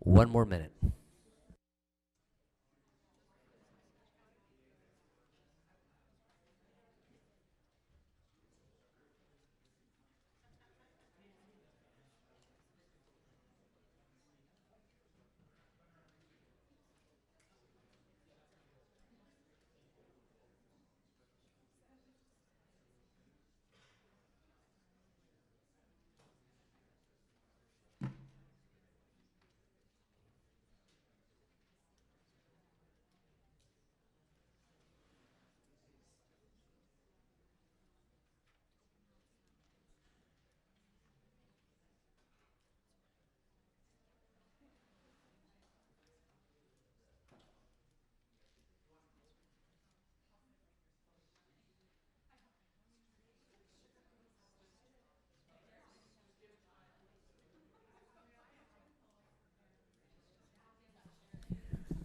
One more minute.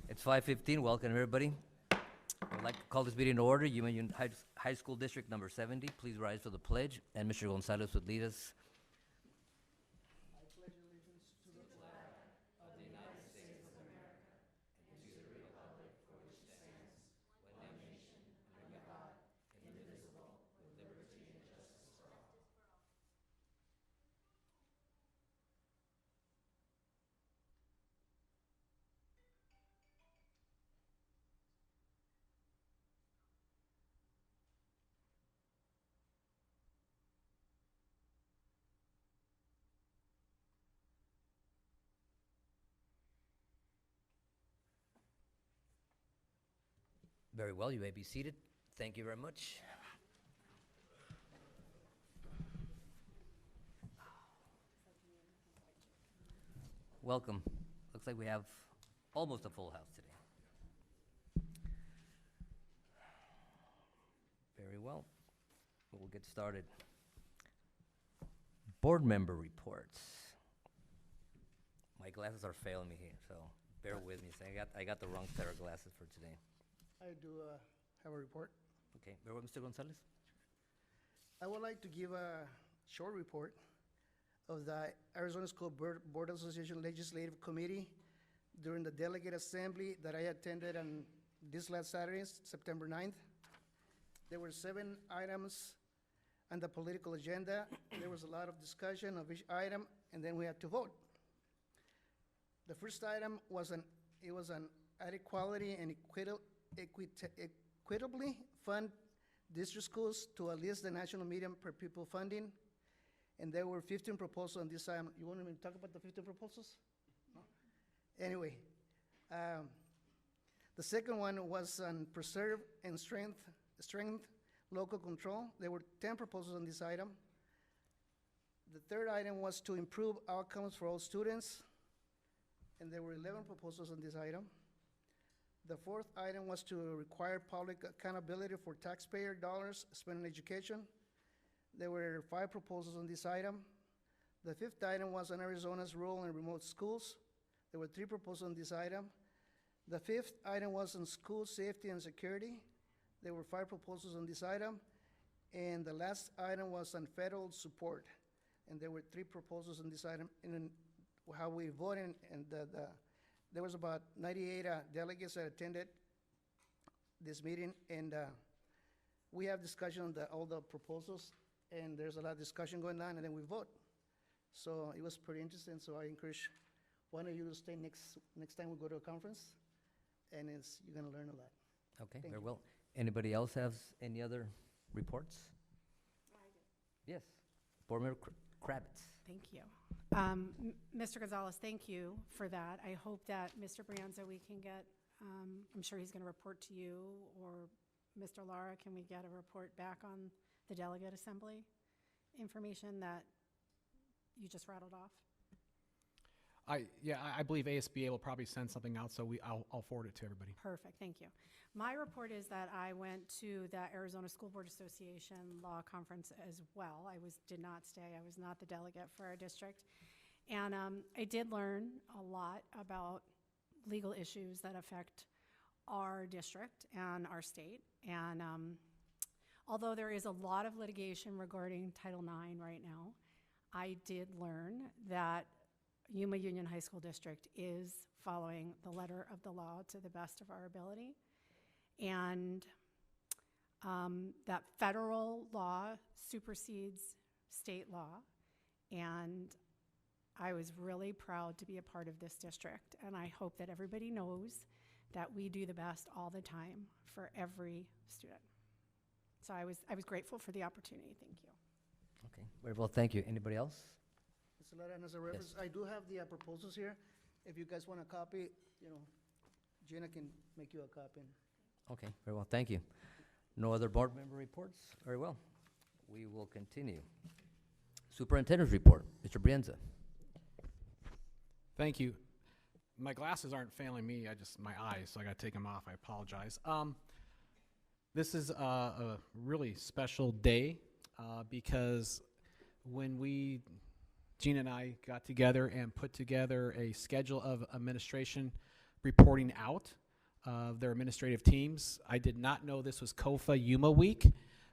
It's 5:15. Welcome, everybody. I'd like to call this meeting to order. Union High School District number 70. Please rise for the pledge, and Mr. Gonzalez would lead us. Very well, you may be seated. Thank you very much. Welcome. Looks like we have almost a full house today. Very well. We'll get started. Board member reports. My glasses are failing me here, so bear with me. So I got the wrong pair of glasses for today. I do have a report. Okay, very well, Mr. Gonzalez. I would like to give a short report of the Arizona School Board Association Legislative Committee during the delegate assembly that I attended on this last Saturday, September 9th. There were 7 items on the political agenda. There was a lot of discussion of each item, and then we had to vote. The first item was an added quality and equitably fund district schools to at least the national median per pupil funding. And there were 15 proposals on this item. You want me to talk about the 15 proposals? No? Anyway, the second one was on preserve and strength local control. There were 10 proposals on this item. The third item was to improve outcomes for all students, and there were 11 proposals on this item. The fourth item was to require public accountability for taxpayer dollars spent on education. There were 5 proposals on this item. The fifth item was on Arizona's rural and remote schools. There were 3 proposals on this item. The fifth item was on school safety and security. There were 5 proposals on this item. And the last item was on federal support. And there were 3 proposals on this item. And then how we voted, and there was about 98 delegates that attended this meeting, and we have discussion on all the proposals, and there's a lot of discussion going on, and then we vote. So it was pretty interesting, so I encourage one of you to stay next time we go to a conference, and you're gonna learn a lot. Okay, Thank very you. well. Anybody else have any other reports? I do. Yes. Board member Kravitz. Thank you. Mr. Gonzalez, thank you for that. I hope that Mr. Brianza, we can get, I'm sure he's going to report to you, or Mr. Lara, can we get a report back on the delegate assembly information that you just rattled off? I believe ASBA will probably send something out, so I'll forward it to everybody. Perfect, thank you. My report is that I went to the Arizona School Board Association Law Conference as well. I did not stay, I was not the delegate for our district. And I did learn a lot about legal issues that affect our district and our state. And although there is a lot of litigation regarding Title IX right now, I did learn that Yuma Union High School District is following the letter of the law to the best of our ability. And that federal law supersedes state law. And I was really proud to be a part of this district. And I hope that everybody knows that we do the best all the time for every student. So I was grateful for the opportunity. Thank you. Okay, very well, thank you. Anybody else? Mr. Lara, and as a reference, I do have the proposals here. If you guys want a copy, Gina can make you a copy. Okay, very well, thank you. No other board member reports? Very well. We will continue. Superintendent's report, Mr. Brienza. Thank you. My glasses aren't failing me, my eyes, so I gotta take them off, I apologize. This is a really special day because when Gina and I got together and put together a schedule of administration reporting out of their administrative teams, I did not know this was COFA Yuma Week,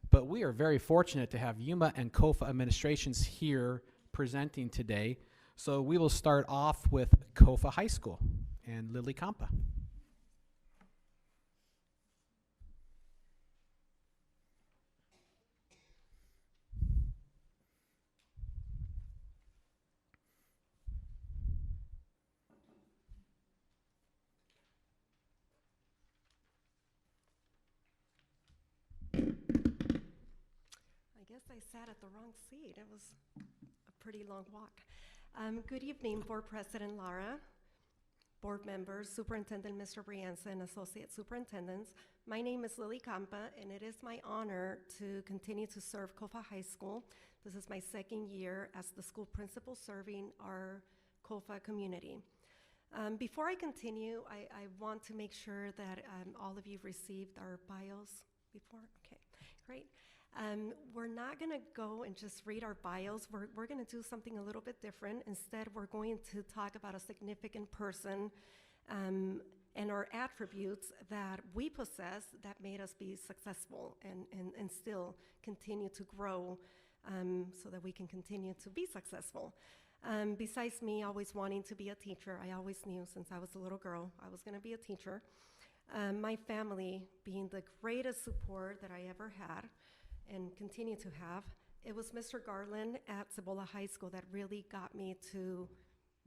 but we are very fortunate to have Yuma and COFA administrations here presenting today. So we will start off with COFA High School and Lily Campa. I guess I sat at the wrong seat. It was a pretty long walk. Good evening, Board President Lara, board members, Superintendent Mr. Brienza, and Associate Superintendents. My name is Lily Campa, and it is my honor to continue to serve COFA High School. This is my second year as the school principal serving our COFA community. Before I continue, I want to make sure that all of you received our bios before. Okay, great. We're not going to go and just read our bios. We're going to do something a little bit different. Instead, we're going to talk about a significant person and our attributes that we possess that made us be successful and still continue to grow so that we can continue to be successful. Besides me always wanting to be a teacher, I always knew since I was a little girl I was going to be a teacher. My family being the greatest support that I ever had and continue to have. It was Mr. Garland at Cibola High School that really got me to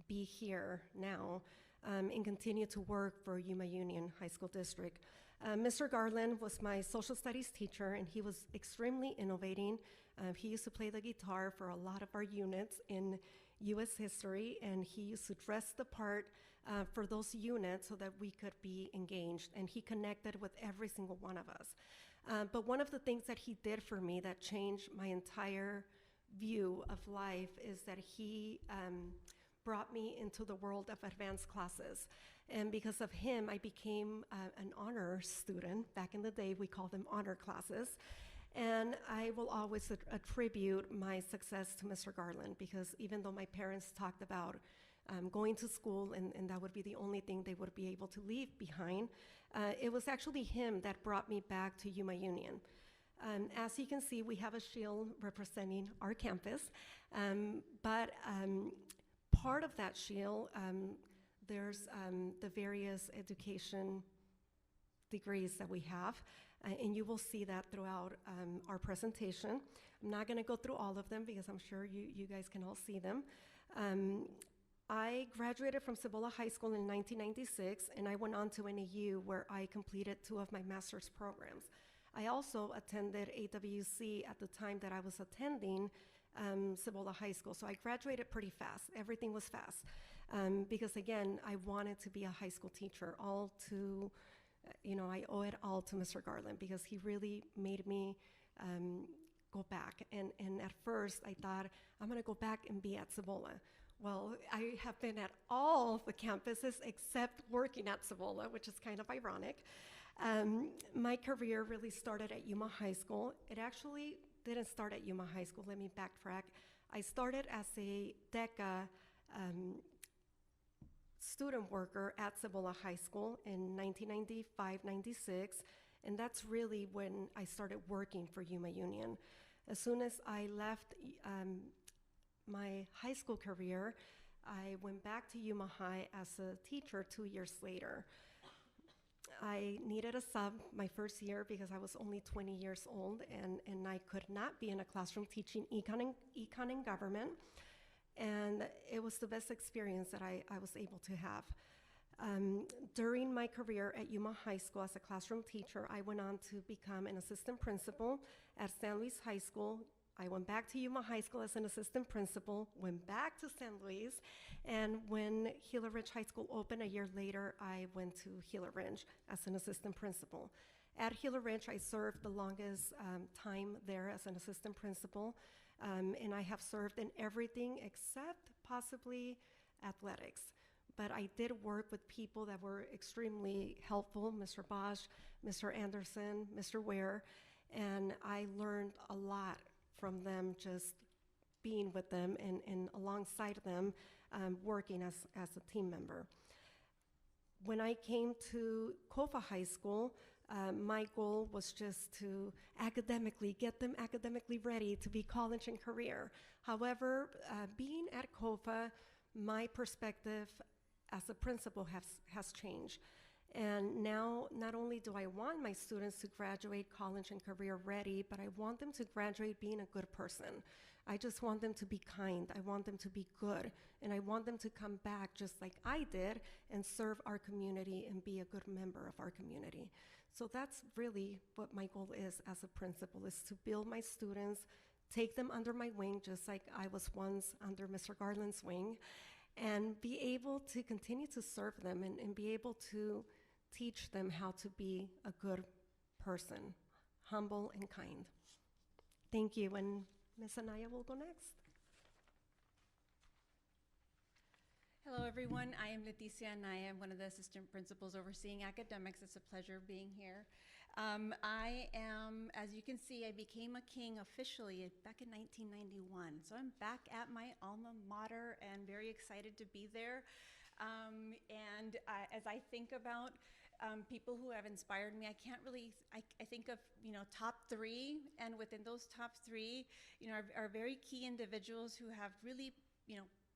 be here now and continue to work for Yuma Union High School District. Mr. Garland was my social studies teacher, and he was extremely innovating. He used to play the guitar for a lot of our units in U.S. history, and he used to dress the part for those units so that we could be engaged, and he connected with every single one of us. But one of the things that he did for me that changed my entire view of life is that he brought me into the world of advanced classes. And because of him, I became an honor student. Back in the day, we called them honor classes. And I will always attribute my success to Mr. Garland, because even though my parents talked about going to school and that would be the only thing they would be able to leave behind, it was actually him that brought me back to Yuma Union. As you can see, we have a shield representing our campus, but part of that shield, there's the various education degrees that we have, and you will see that throughout our presentation. I'm not going to go through all of them because I'm sure you guys can all see them. I graduated from Cibola High School in 1996, and I went on to NAU where I completed 2 of my master's programs. I also attended AWC at the time that I was attending Cibola High School, so I graduated pretty fast. Everything was fast because, again, I wanted to be a high school teacher. I owe it all to Mr. Garland because he really made me go back. And at first, I thought, I'm going to go back and be at Cibola. Well, I have been at all the campuses except working at Cibola, which is kind of ironic. My career really started at Yuma High School. It actually didn't start at Yuma High School. Let me backtrack. I started as a DECA student worker at Cibola High School in 1995-96, and that's really when I started working for Yuma Union. As soon as I left my high school career, I went back to Yuma High as a teacher 2 years later. I needed a sub my first year because I was only 20 years old, and I could not be in a classroom teaching econ and government. And it was the best experience that I was able to have. During my career at Yuma High School as a classroom teacher, I went on to become an assistant principal at San Luis High School. I went back to Yuma High School as an assistant principal, went back to San Luis, and when Gila Ridge High School opened a year later, I went to Gila Ridge as an assistant principal. At Gila Ridge, I served the longest time there as an assistant principal, and I have served in everything except possibly athletics. But I did work with people that were extremely helpful, Mr. Bosch, Mr. Anderson, Mr. Ware, and I learned a lot from them just being with them and alongside them, working as a team member. When I came to COFA High School, my goal was just to get them academically ready to be college and career. However, being at COFA, my perspective as a principal has changed. And now, not only do I want my students to graduate college and career ready, but I want them to graduate being a good person. I just want them to be kind. I want them to be good. And I want them to come back just like I did and serve our community and be a good member of our community. So that's really what my goal is as a principal, is to build my students, take them under my wing, just like I was once under Mr. Garland's wing, and be able to continue to serve them and be able to teach them how to be a good person, humble and kind. Thank you, and Ms. Anaya will go next. Hello, everyone. I am Leticia Anaya. I'm one of the assistant principals overseeing academics. It's a pleasure being here. I am, as you can see, I became a king officially back in 1991. So I'm back at my alma mater and very excited to be there. As I think about people who have inspired me, I can't really, I think of, top three, and within those top three, are very key individuals who have really,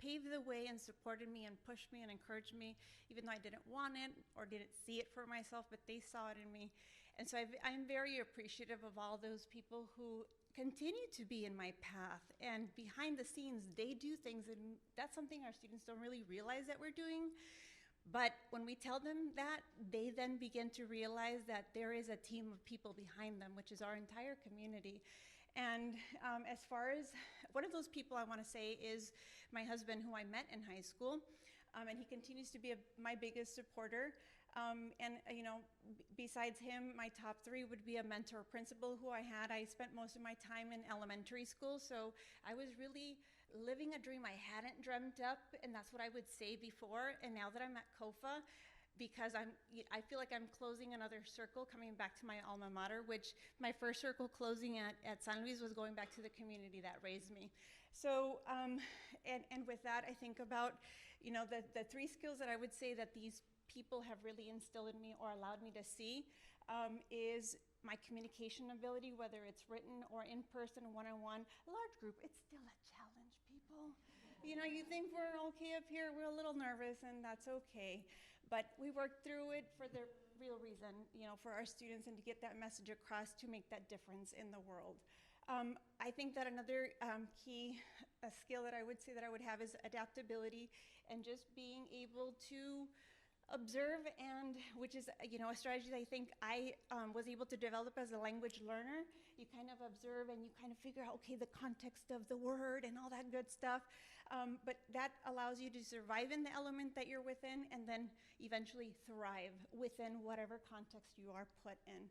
paved the way and supported me and pushed me and encouraged me, even though I didn't want it or didn't see it for myself, but they saw it in me. And so I'm very appreciative of all those people who continue to be in my path, and behind the scenes, they do things, and that's something our students don't really realize that we're doing. But when we tell them that, they then begin to realize that there is a team of people behind them, which is our entire community. And as far as one of those people I want to say is my husband, who I met in high school, and he continues to be my biggest supporter. Besides him, my top three would be a mentor principal who I had. I spent most of my time in elementary school, so I was really living a dream I hadn't dreamt up, and that's what I would say before. And now that I'm at COFA, because I feel like I'm closing another circle, coming back to my alma mater, which my first circle closing at San Luis was going back to the community that raised me. So, and with that, I think about, the three skills that I would say that these people have really instilled in me or allowed me to see is my communication ability, whether it's written or in person, one-on-one. A large group, it's still a challenge, people. You think we're okay up here, we're a little nervous, and that's okay. But we work through it for the real reason, for our students, and to get that message across to make that difference in the world. I think that another key skill that I would say that I would have is adaptability, and just being able to observe, and which is a strategy that I think I was able to develop as a language learner. You kind of observe and you kind of figure out, okay, the context of the word and all that good stuff. But that allows you to survive in the element that you're within, and then eventually thrive within whatever context you are put in.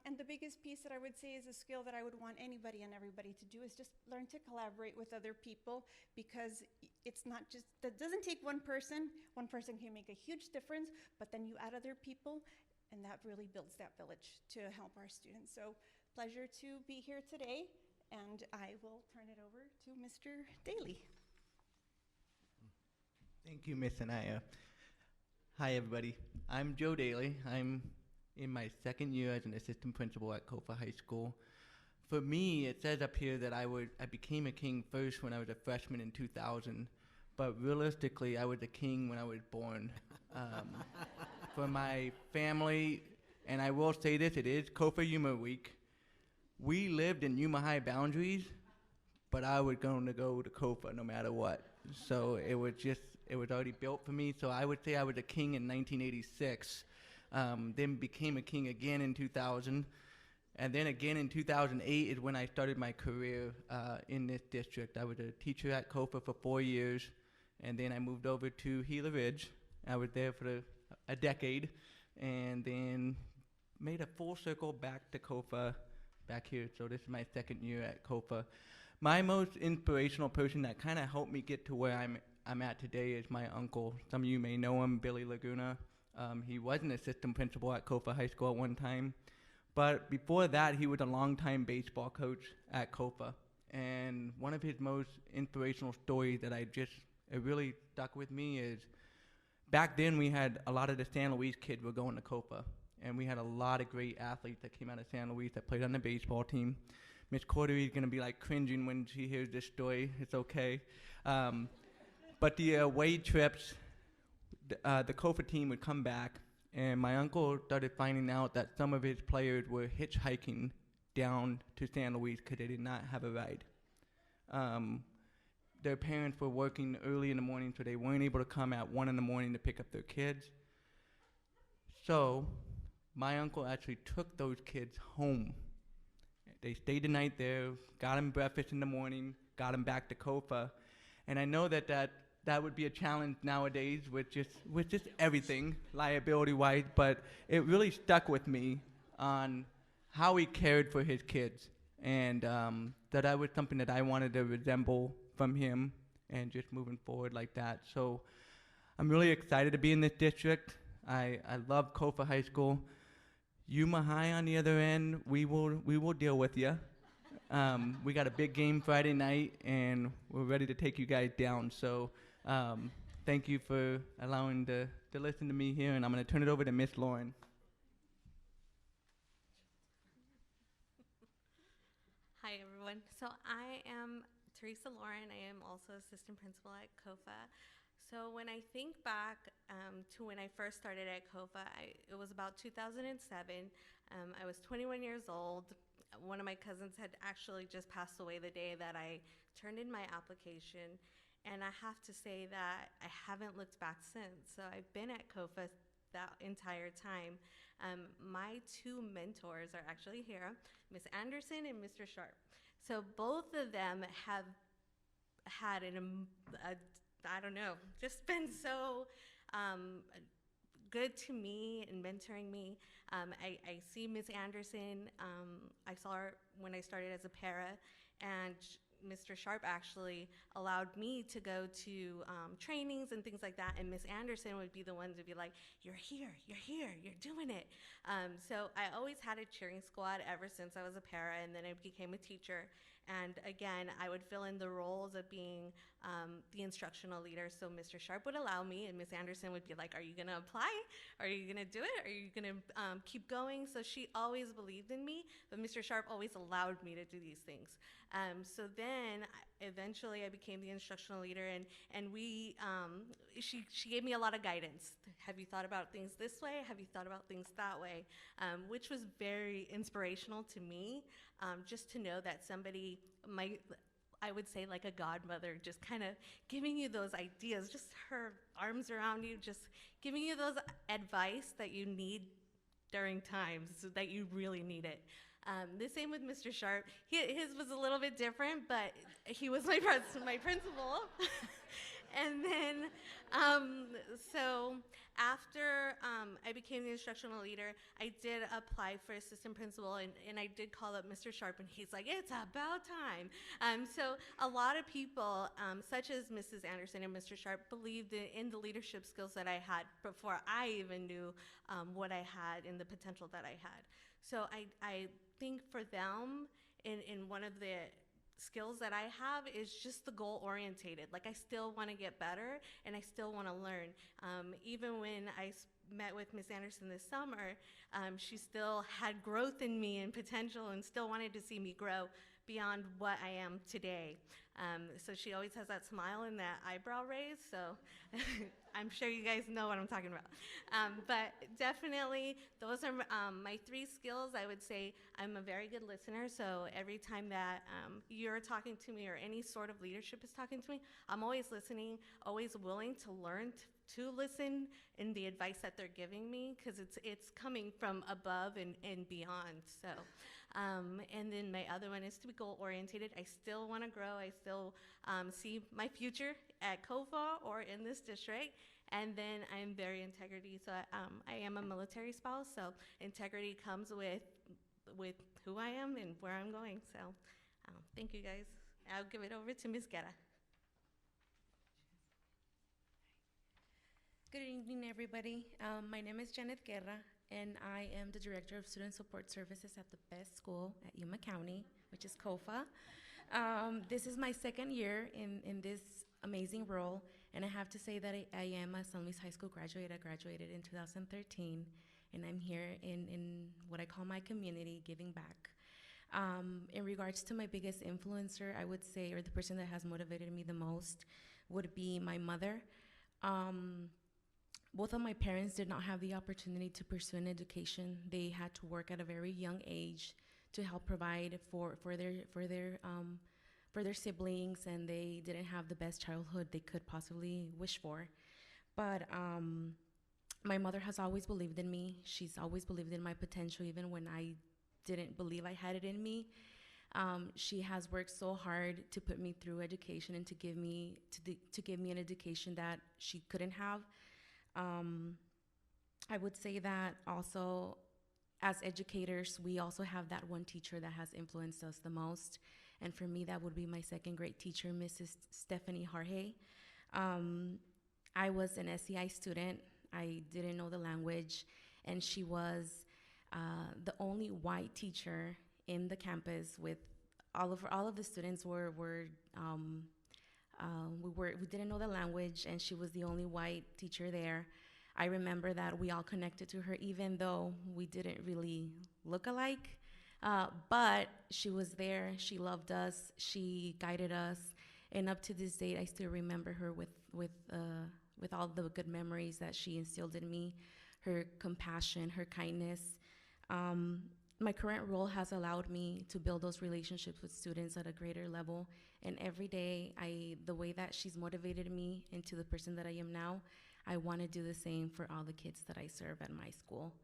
And the biggest piece that I would say is a skill that I would want anybody and everybody to do is just learn to collaborate with other people, because it's not just, that doesn't take one person. One person can make a huge difference, but then you add other people, and that really builds that village to help our students. So pleasure to be here today, and I will turn it over to Mr. Daly. Thank you, Ms. Anaya. Hi, everybody. I'm Joe Daly. I'm in my second year as an assistant principal at COFA High School. For me, it says up here that I became a king first when I was a freshman in 2000, but realistically, I was a king when I was born. For my family, and I will say this, it is Kofa Yuma Week. We lived in Yuma High boundaries, but I was going to go to Kofa no matter what. So it was already built for me. So I would say I was a king in 1986, then became a king again in 2000. And then again in 2008 is when I started my career in this district. I was a teacher at Kofa for 4 years, and then I moved over to Gila Ridge. I was there for a decade, and then made a full circle back to Kofa, back here. So this is my second year at Kofa. My most inspirational person that kind of helped me get to where I'm at today is my uncle. Some of you may know him, Billy Laguna. He was an assistant principal at Kofa High School at one time. But before that, he was a longtime baseball coach at Kofa. And one of his most inspirational stories that it really stuck with me is, back then we had a lot of the San Luis kids were going to Kofa. And we had a lot of great athletes that came out of San Luis that played on the baseball team. Miss Cordery is going to be like cringing when she hears this story. It's okay. But the away trips, the Kofa team would come back, and my uncle started finding out that some of his players were hitchhiking down to San Luis because they did not have a ride. Their parents were working early in the morning, so they weren't able to come at 1 in the morning to pick up their kids. So my uncle actually took those kids home. They stayed the night there, got them breakfast in the morning, got them back to Kofa. And I know that would be a challenge nowadays with just everything, liability-wise, but it really stuck with me on how he cared for his kids. And that was something that I wanted to resemble from him, and just moving forward like that. So I'm really excited to be in this district. I love Kofa High School. Yuma High on the other end, we will deal with you. We got a big game Friday night, and we're ready to take you guys down. So thank you for allowing to listen to me here, and I'm going to turn it over to Miss Lauren. Hi, everyone. So I am Teresa Lauren. I am also assistant principal at Kofa. So when I think back to when I first started at Kofa, it was about 2007. I was 21 years old. One of my cousins had actually just passed away the day that I turned in my application. And I have to say that I haven't looked back since. So I've been at Kofa that entire time. My two mentors are actually here, Miss Anderson and Mr. Sharp. So both of them have had I don't know, just been so good to me and mentoring me. I see Miss Anderson, I saw her when I started as a para, and Mr. Sharp actually allowed me to go to trainings and things like that, and Miss Anderson would be the one to be like, you're here, you're doing it. So I always had a cheering squad ever since I was a para, and then I became a teacher. And again, I would fill in the roles of being the instructional leader. So Mr. Sharp would allow me, and Miss Anderson would be like, are you gonna apply? Are you gonna do it? Are you gonna keep going? So she always believed in me, but Mr. Sharp always allowed me to do these things. So then eventually I became the instructional leader, and she gave me a lot of guidance. Have you thought about things this way? Have you thought about things that way? Which was very inspirational to me, just to know that somebody I would say like a godmother, just kind of giving you those ideas, just her arms around you, just giving you those advice that you need during times that you really need it. The same with Mr. Sharp. His was a little bit different, but he was my principal. And then, so after I became the instructional leader, I did apply for assistant principal, and I did call up Mr. Sharp, and he's like, it's about time. So a lot of people, such as Mrs. Anderson and Mr. Sharp, believed in the leadership skills that I had before I even knew what I had and the potential that I had. So I think for them, in one of the skills that I have is just the goal orientated. Like, I still want to get better, and I still want to learn. Even when I met with Miss Anderson this summer, she still had growth in me and potential, and still wanted to see me grow beyond what I am today. So she always has that smile and that eyebrow raise. So I'm sure you guys know what I'm talking about. But definitely, those are my 3 skills. I would say I'm a very good listener. So every time that you're talking to me or any sort of leadership is talking to me, I'm always listening, always willing to learn to listen in the advice that they're giving me, because it's coming from above and beyond. So, and then my other one is to be goal oriented. I still want to grow. I still see my future at COFA or in this district. And then I'm very integrity. So I am a military spouse. So integrity comes with who I am and where I'm going. So thank you guys. I'll give it over to Ms. Guerra. Good evening, everybody. My name is Janet Guerra, and I am the Director of Student Support Services at the best school at Yuma County, which is COFA. This is my 2nd year in this amazing role, and I have to say that I am a San Luis High School graduate. I graduated in 2013, and I'm here in what I call my community, giving back. In regards to my biggest influencer, I would say, or the person that has motivated me the most, would be my mother. Both of my parents did not have the opportunity to pursue an education. They had to work at a very young age to help provide for their siblings, and they didn't have the best childhood they could possibly wish for. But my mother has always believed in me. She's always believed in my potential, even when I didn't believe I had it in me. She has worked so hard to put me through education and to give me an education that she couldn't have. I would say that also, as educators, we also have that one teacher that has influenced us the most. And for me, that would be my 2nd grade teacher, Mrs. Stephanie Jorge. I was an SEI student. I didn't know the language, and she was the only white teacher in the campus. With all of the students we didn't know the language, and she was the only white teacher there. I remember that we all connected to her, even though we didn't really look alike. But she was there. She loved us. She guided us, and up to this date, I still remember her with all the good memories that she instilled in me, her compassion, her kindness. My current role has allowed me to build those relationships with students at a greater level. And every day, the way that she's motivated me into the person that I am now, I want to do the same for all the kids that I serve at my school.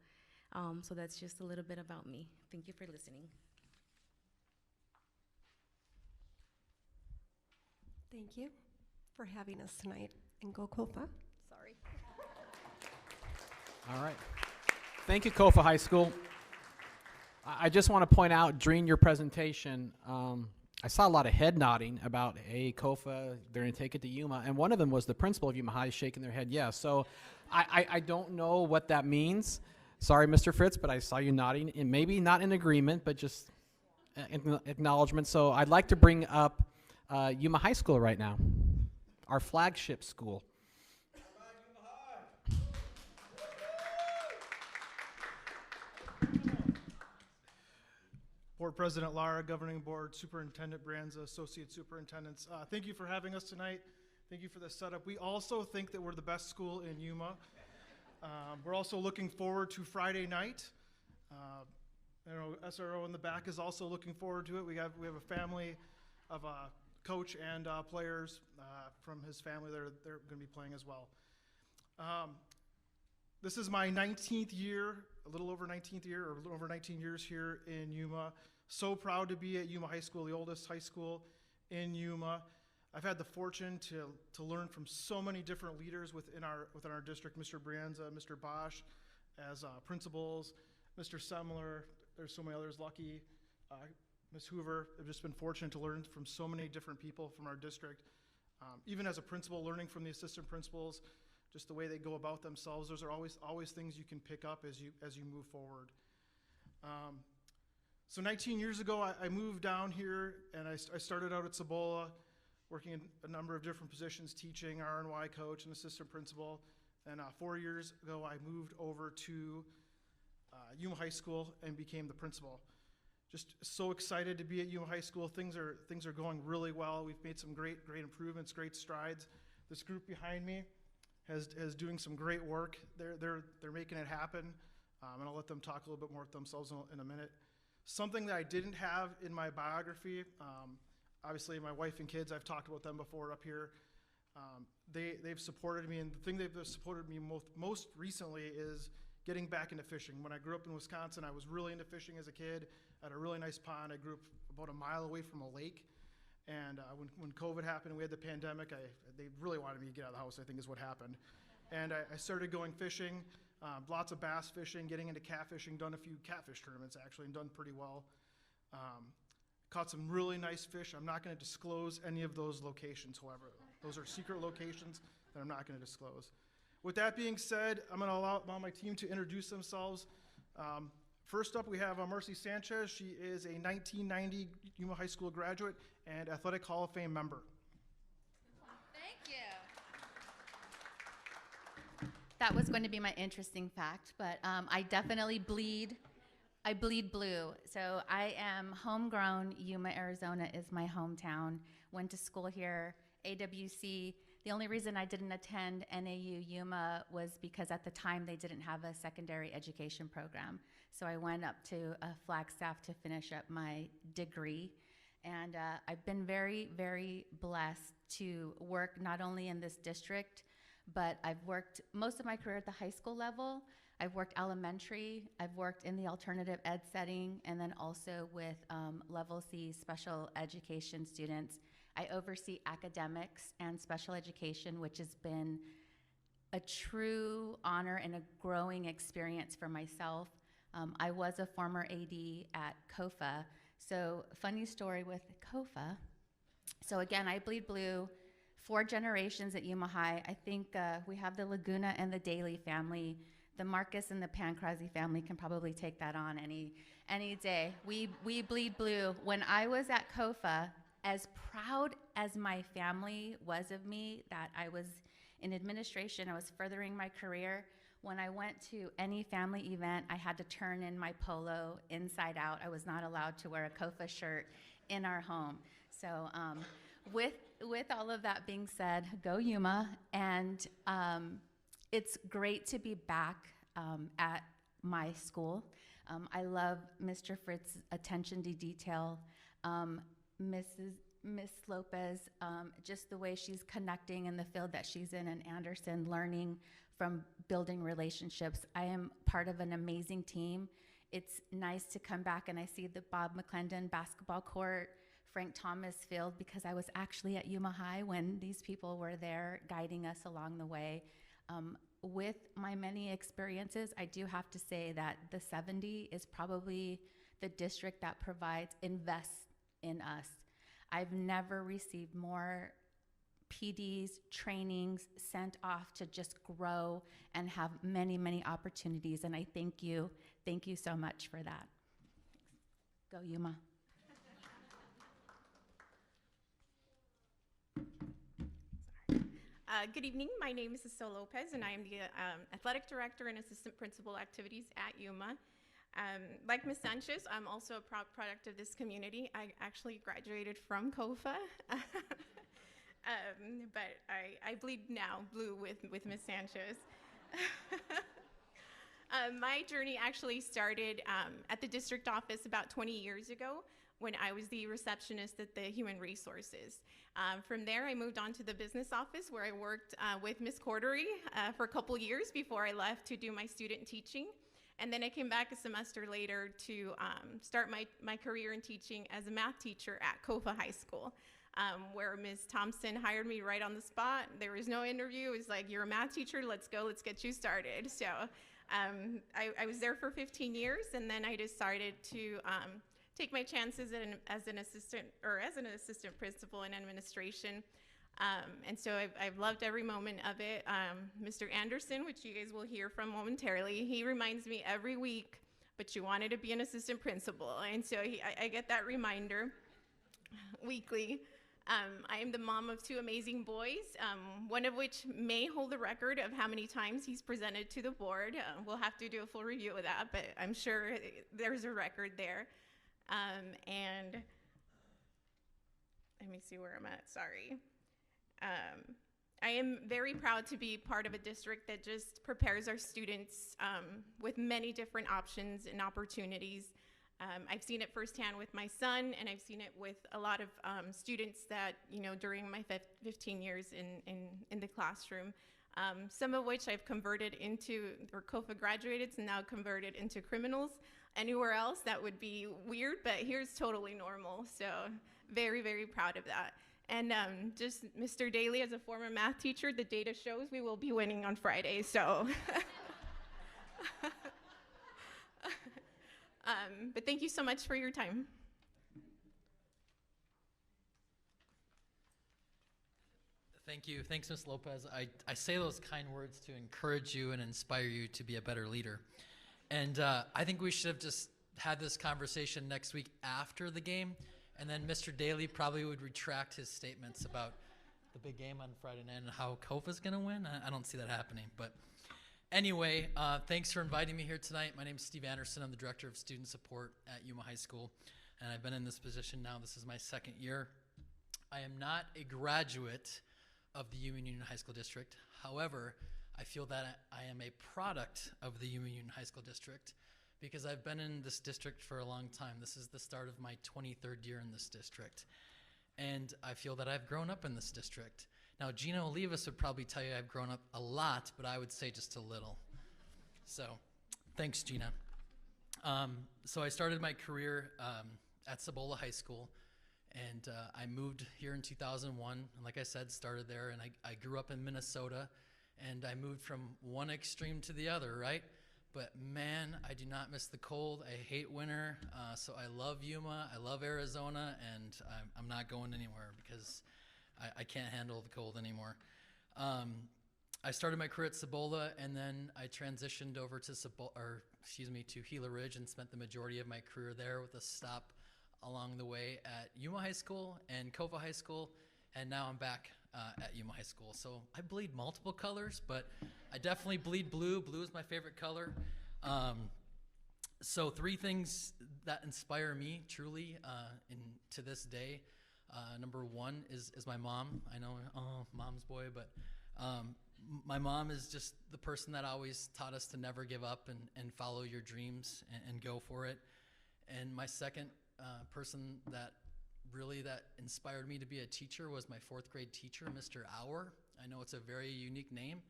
So that's just a little bit about me. Thank you for listening. Thank you for having us tonight. And go COFA. Sorry. All right. Thank you, COFA High School. I just want to point out during your presentation, I saw a lot of head nodding about, hey, COFA, they're going to take it to Yuma. And one of them was the principal of Yuma High shaking their head yes. So I don't know what that means. Sorry, Mr. Fritz, but I saw you nodding, and maybe not in agreement, but just acknowledgement. So I'd like to bring up Yuma High School right now, our flagship school. Board President Lara, Governing Board, Superintendent Brianza, Associate Superintendents. Thank you for having us tonight. Thank you for the setup. We also think that we're the best school in Yuma. We're also looking forward to Friday night. I know SRO in the back is also looking forward to it. We have a family of coach and players from his family that they're going to be playing as well. This is my 19th year, a little over 19th year, or a little over 19 years here in Yuma. So proud to be at Yuma High School, the oldest high school in Yuma. I've had the fortune to learn from so many different leaders within our district, Mr. Brianza, Mr. Bosch as principals, Mr. Semler, there's so many others, Lucky, Ms. Hoover. I've just been fortunate to learn from so many different people from our district. Even as a principal, learning from the assistant principals, just the way they go about themselves. Those are always things you can pick up as you move forward. So 19 years ago, I moved down here, and I started out at Cibola, working in a number of different positions, teaching, R&Y coach, and assistant principal. And 4 years ago, I moved over to Yuma High School and became the principal. just so excited to be at Yuma High School. Things are going really well. We've made some great improvements, great strides. This group behind me is doing some great work. They're making it happen, and I'll let them talk a little bit more with themselves in a minute. Something that I didn't have in my biography, obviously my wife and kids, I've talked about them before up here. They've supported me, and the thing they've supported me most recently is getting back into fishing. When I grew up in Wisconsin, I was really into fishing as a kid. I had a really nice pond. I grew up about a mile away from a lake. And when COVID happened and we had the pandemic, they really wanted me to get out of the house, I think is what happened. And I started going fishing, lots of bass fishing, getting into catfishing, done a few catfish tournaments actually, and done pretty well. Caught some really nice fish. I'm not going to disclose any of those locations, however. Those are secret locations that I'm not going to disclose. With that being said, I'm going to allow my team to introduce themselves. First up, we have Marcy Sanchez. She is a 1990 Yuma High School graduate and Athletic Hall of Fame member. Thank you. That was going to be my interesting fact, but I definitely bleed. I bleed blue. So I am homegrown. Yuma, Arizona is my hometown. Went to school here, AWC. The only reason I didn't attend NAU Yuma was because at the time they didn't have a secondary education program. So I went up to Flagstaff to finish up my degree. And I've been very, very blessed to work not only in this district, but I've worked most of my career at the high school level. I've worked elementary, I've worked in the alternative ed setting, and then also with Level C special education students. I oversee academics and special education, which has been a true honor and a growing experience for myself. I was a former AD at COFA. So funny story with COFA. So again, I bleed blue, 4 generations at Yuma High. I think we have the Laguna and the Daly family. The Marcus and the Pancrazi family can probably take that on any day. We bleed blue. When I was at COFA, as proud as my family was of me, that I was in administration, I was furthering my career. When I went to any family event, I had to turn in my polo inside out. I was not allowed to wear a COFA shirt in our home. So with all of that being said, go Yuma. And it's great to be back at my school. I love Mr. Fritz's attention to detail. Miss Lopez, just the way she's connecting in the field that she's in, and Anderson learning from building relationships. I am part of an amazing team. It's nice to come back and I see the Bob McClendon basketball court, Frank Thomas field, because I was actually at Yuma High when these people were there guiding us along the way. With my many experiences, I do have to say that the 70 is probably the district that invests in us. I've never received more PDs, trainings sent off to just grow and have many, many opportunities, and I thank you. Thank you so much for that. Go Yuma. Good evening. My name is Estelle Lopez, and I am the Athletic Director and Assistant Principal Activities at Yuma. Like Ms. Sanchez, I'm also a proud product of this community. I actually graduated from COFA, but I bleed now blue with Ms. Sanchez. My journey actually started at the district office about 20 years ago when I was the receptionist at the Human Resources. From there, I moved on to the business office where I worked with Ms. Cordery for a couple years before I left to do my student teaching. And then I came back a semester later to start my career in teaching as a math teacher at COFA High School, where Ms. Thompson hired me right on the spot. There was no interview. It was like, you're a math teacher, let's go, let's get you started. So I was there for 15 years, and then I decided to take my chances as an assistant principal in administration. And so I've loved every moment of it. Mr. Anderson, which you guys will hear from momentarily, he reminds me every week, but you wanted to be an assistant principal. And so I get that reminder weekly. I am the mom of 2 amazing boys, one of which may hold the record of how many times he's presented to the board. We'll have to do a full review of that, but I'm sure there's a record there. And let me see where I'm at, sorry. I am very proud to be part of a district that just prepares our students with many different options and opportunities. I've seen it firsthand with my son, and I've seen it with a lot of students that, you know, during my 15 years in the classroom, some of which I've converted into, or COFA graduated, and now converted into criminals. Anywhere else, that would be weird, but here's totally normal. So very, very proud of that. And just Mr. Daly, as a former math teacher, the data shows we will be winning on Friday, so. But thank you so much for your time. Thank you. Thanks, Ms. Lopez. I say those kind words to encourage you and inspire you to be a better leader. And I think we should have just had this conversation next week after the game, and then Mr. Daly probably would retract his statements about the big game on Friday night and how COFA's going to win. I don't see that happening. But anyway, thanks for inviting me here tonight. My name is Steve Anderson. I'm the Director of Student Support at Yuma High School, and I've been in this position now. This is my second year. I am not a graduate of the Yuma Union High School District. However, I feel that I am a product of the Yuma Union High School District because I've been in this district for a long time. This is the start of my 23rd year in this district. And I feel that I've grown up in this district. Now, Gina Olivas would probably tell you I've grown up a lot, but I would say just a little. So, thanks, Gina. So I started my career at Cibola High School, and I moved here in 2001, and like I said, started there, and I grew up in Minnesota, and I moved from one extreme to the other, right? But man, I do not miss the cold. I hate winter, so I love Yuma, I love Arizona, and I'm not going anywhere because I can't handle the cold anymore. I started my career at Cibola, and then I transitioned over to to Gila Ridge and spent the majority of my career there with a stop along the way at Yuma High School and COFA High School, and now I'm back at Yuma High School. So I bleed multiple colors, but I definitely bleed blue. Blue is my favorite color. So 3 things that inspire me truly to this day. Number 1 is my mom. I know, mom's boy, but my mom is just the person that always taught us to never give up and follow your dreams and go for it. And my second person that inspired me to be a teacher was my 4th grade teacher, Mr. Auer. I know it's a very unique name,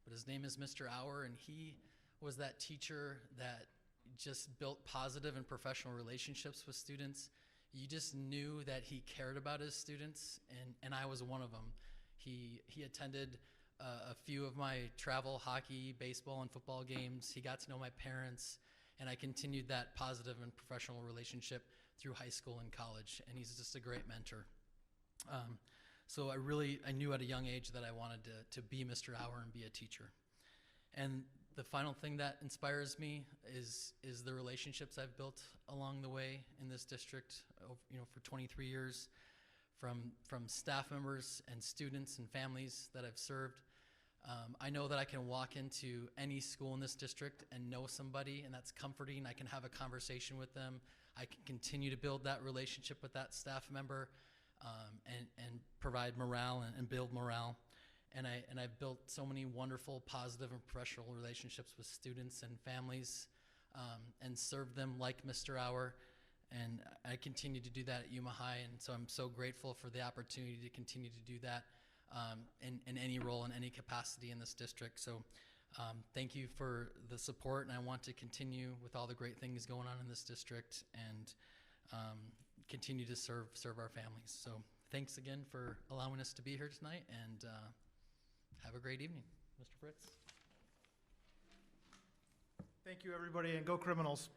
but his name is Mr. Auer, and he was that teacher that just built positive and professional relationships with students. You just knew that he cared about his students, and I was one of them. He attended a few of my travel hockey, baseball, and football games. He got to know my parents, and I continued that positive and professional relationship through high school and college, and he's just a great mentor. So I knew at a young age that I wanted to be Mr. Auer and be a teacher. And the final thing that inspires me is the relationships I've built along the way in this district, for 23 years, from staff members and students and families that I've served. I know that I can walk into any school in this district and know somebody, and that's comforting. I can have a conversation with them. I can continue to build that relationship with that staff member and provide morale and build morale. And I've built so many wonderful, positive, and professional relationships with students and families and served them like Mr. Auer. And I continue to do that at Yuma High, and so I'm so grateful for the opportunity to continue to do that in any role, in any capacity in this district. So thank you for the support, and I want to continue with all the great things going on in this district and continue to serve our families. So thanks again for allowing us to be here tonight, and have a great evening. Mr. Fritz. Thank you, everybody, and go Criminals.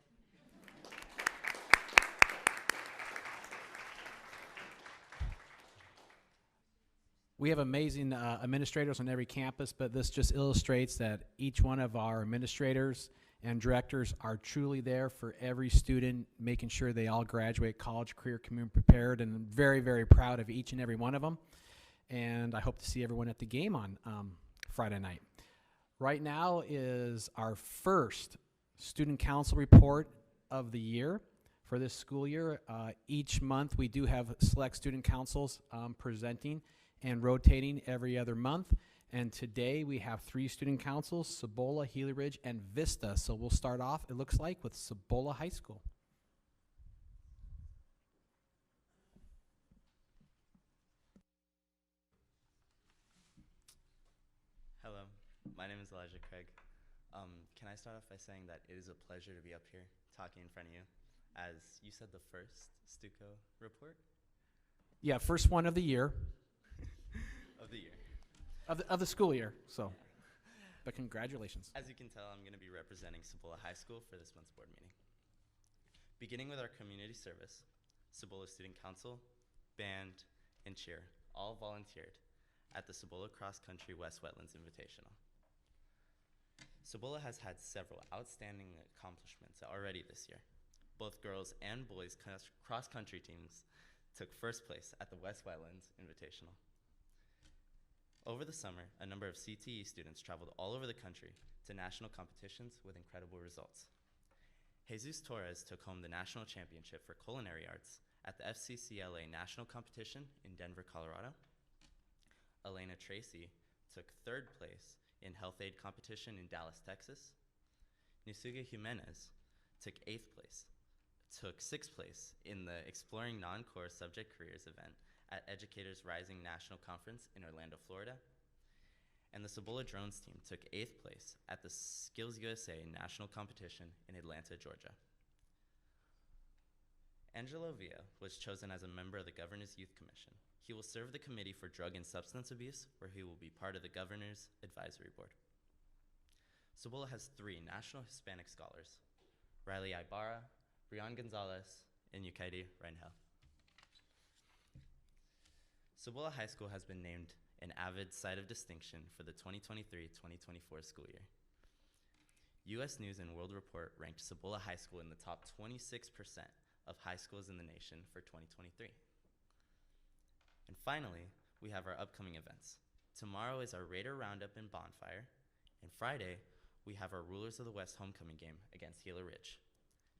We have amazing administrators on every campus, but this just illustrates that each one of our administrators and directors are truly there for every student, making sure they all graduate college, career, community prepared, and I'm very, very proud of each and every one of them. And I hope to see everyone at the game on Friday night. Right now is our first student council report of the year for this school year. Each month, we do have select student councils presenting and rotating every other month. And today, we have 3 student councils, Cibola, Healy Ridge, and Vista. So we'll start off, it looks like, with Cibola High School. Hello, my name is Elijah Craig. Can I start off by saying that it is a pleasure to be up here talking in front of you, as you said the first Stuco report Yeah, first one of the year, of the year. of the school year, so. But congratulations. As you can tell, I'm going to be representing Cibola High School for this month's board meeting. Beginning with our community service, Cibola Student Council, band, and cheer all volunteered at the Cibola Cross Country West Wetlands Invitational. Cibola has had several outstanding accomplishments already this year. Both girls and boys cross-country teams took first place at the West Wetlands Invitational. Over the summer, a number of CTE students traveled all over the country to national competitions with incredible results. Jesus Torres took home the national championship for culinary arts at the FCCLA National Competition in Denver, Colorado. Elena Tracy took third place in health aid competition in Dallas, Texas. Nisuga Jimenez took sixth place in the Exploring Non-Core Subject Careers event at Educators Rising National Conference in Orlando, Florida. And the Cibola Drones team took 8th place at the Skills USA National Competition in Atlanta, Georgia. Angelo Villa was chosen as a member of the Governor's Youth Commission. He will serve the Committee for Drug and Substance Abuse, where he will be part of the Governor's Advisory Board. Cibola has 3 National Hispanic Scholars, Riley Ibarra, Brian Gonzalez, and Yukaidi Reinhel. Cibola High School has been named an Avid Site of Distinction for the 2023-2024 school year. U.S. News and World Report ranked Cibola High School in the top 26% of high schools in the nation for 2023. And finally, we have our upcoming events. Tomorrow is our Raider Roundup and Bonfire, and Friday, we have our Rulers of the West homecoming game against Gila Ridge.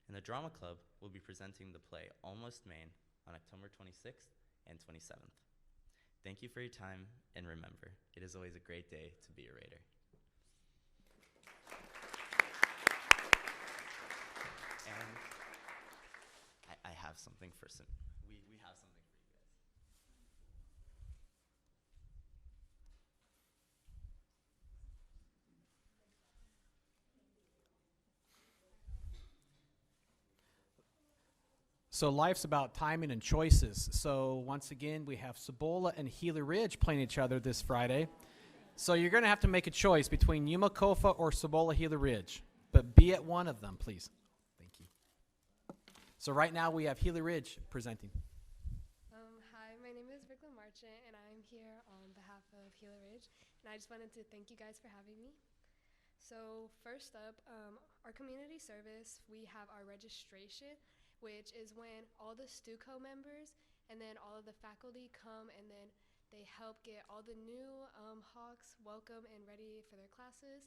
And the Drama Club will be presenting the play Almost Maine on October 26th and 27th. Thank you for your time, and remember, it is always a great day to be a Raider. And I have something for some, we have something for you guys. So life's about timing and choices. So once again, we have Cibola and Gila Ridge playing each other this Friday. So you're going to have to make a choice between Yuma Kofa or Cibola Gila Ridge. But be at one of them, please. Thank you. So right now we have Gila Ridge presenting. Hi, my name is Brooklyn Marchant, and I'm here on behalf of Gila Ridge. And I just wanted to thank you guys for having me. So first up, our community service, we have our registration, which is when all the STUCO members and then all of the faculty come, and then they help get all the new Hawks welcome and ready for their classes.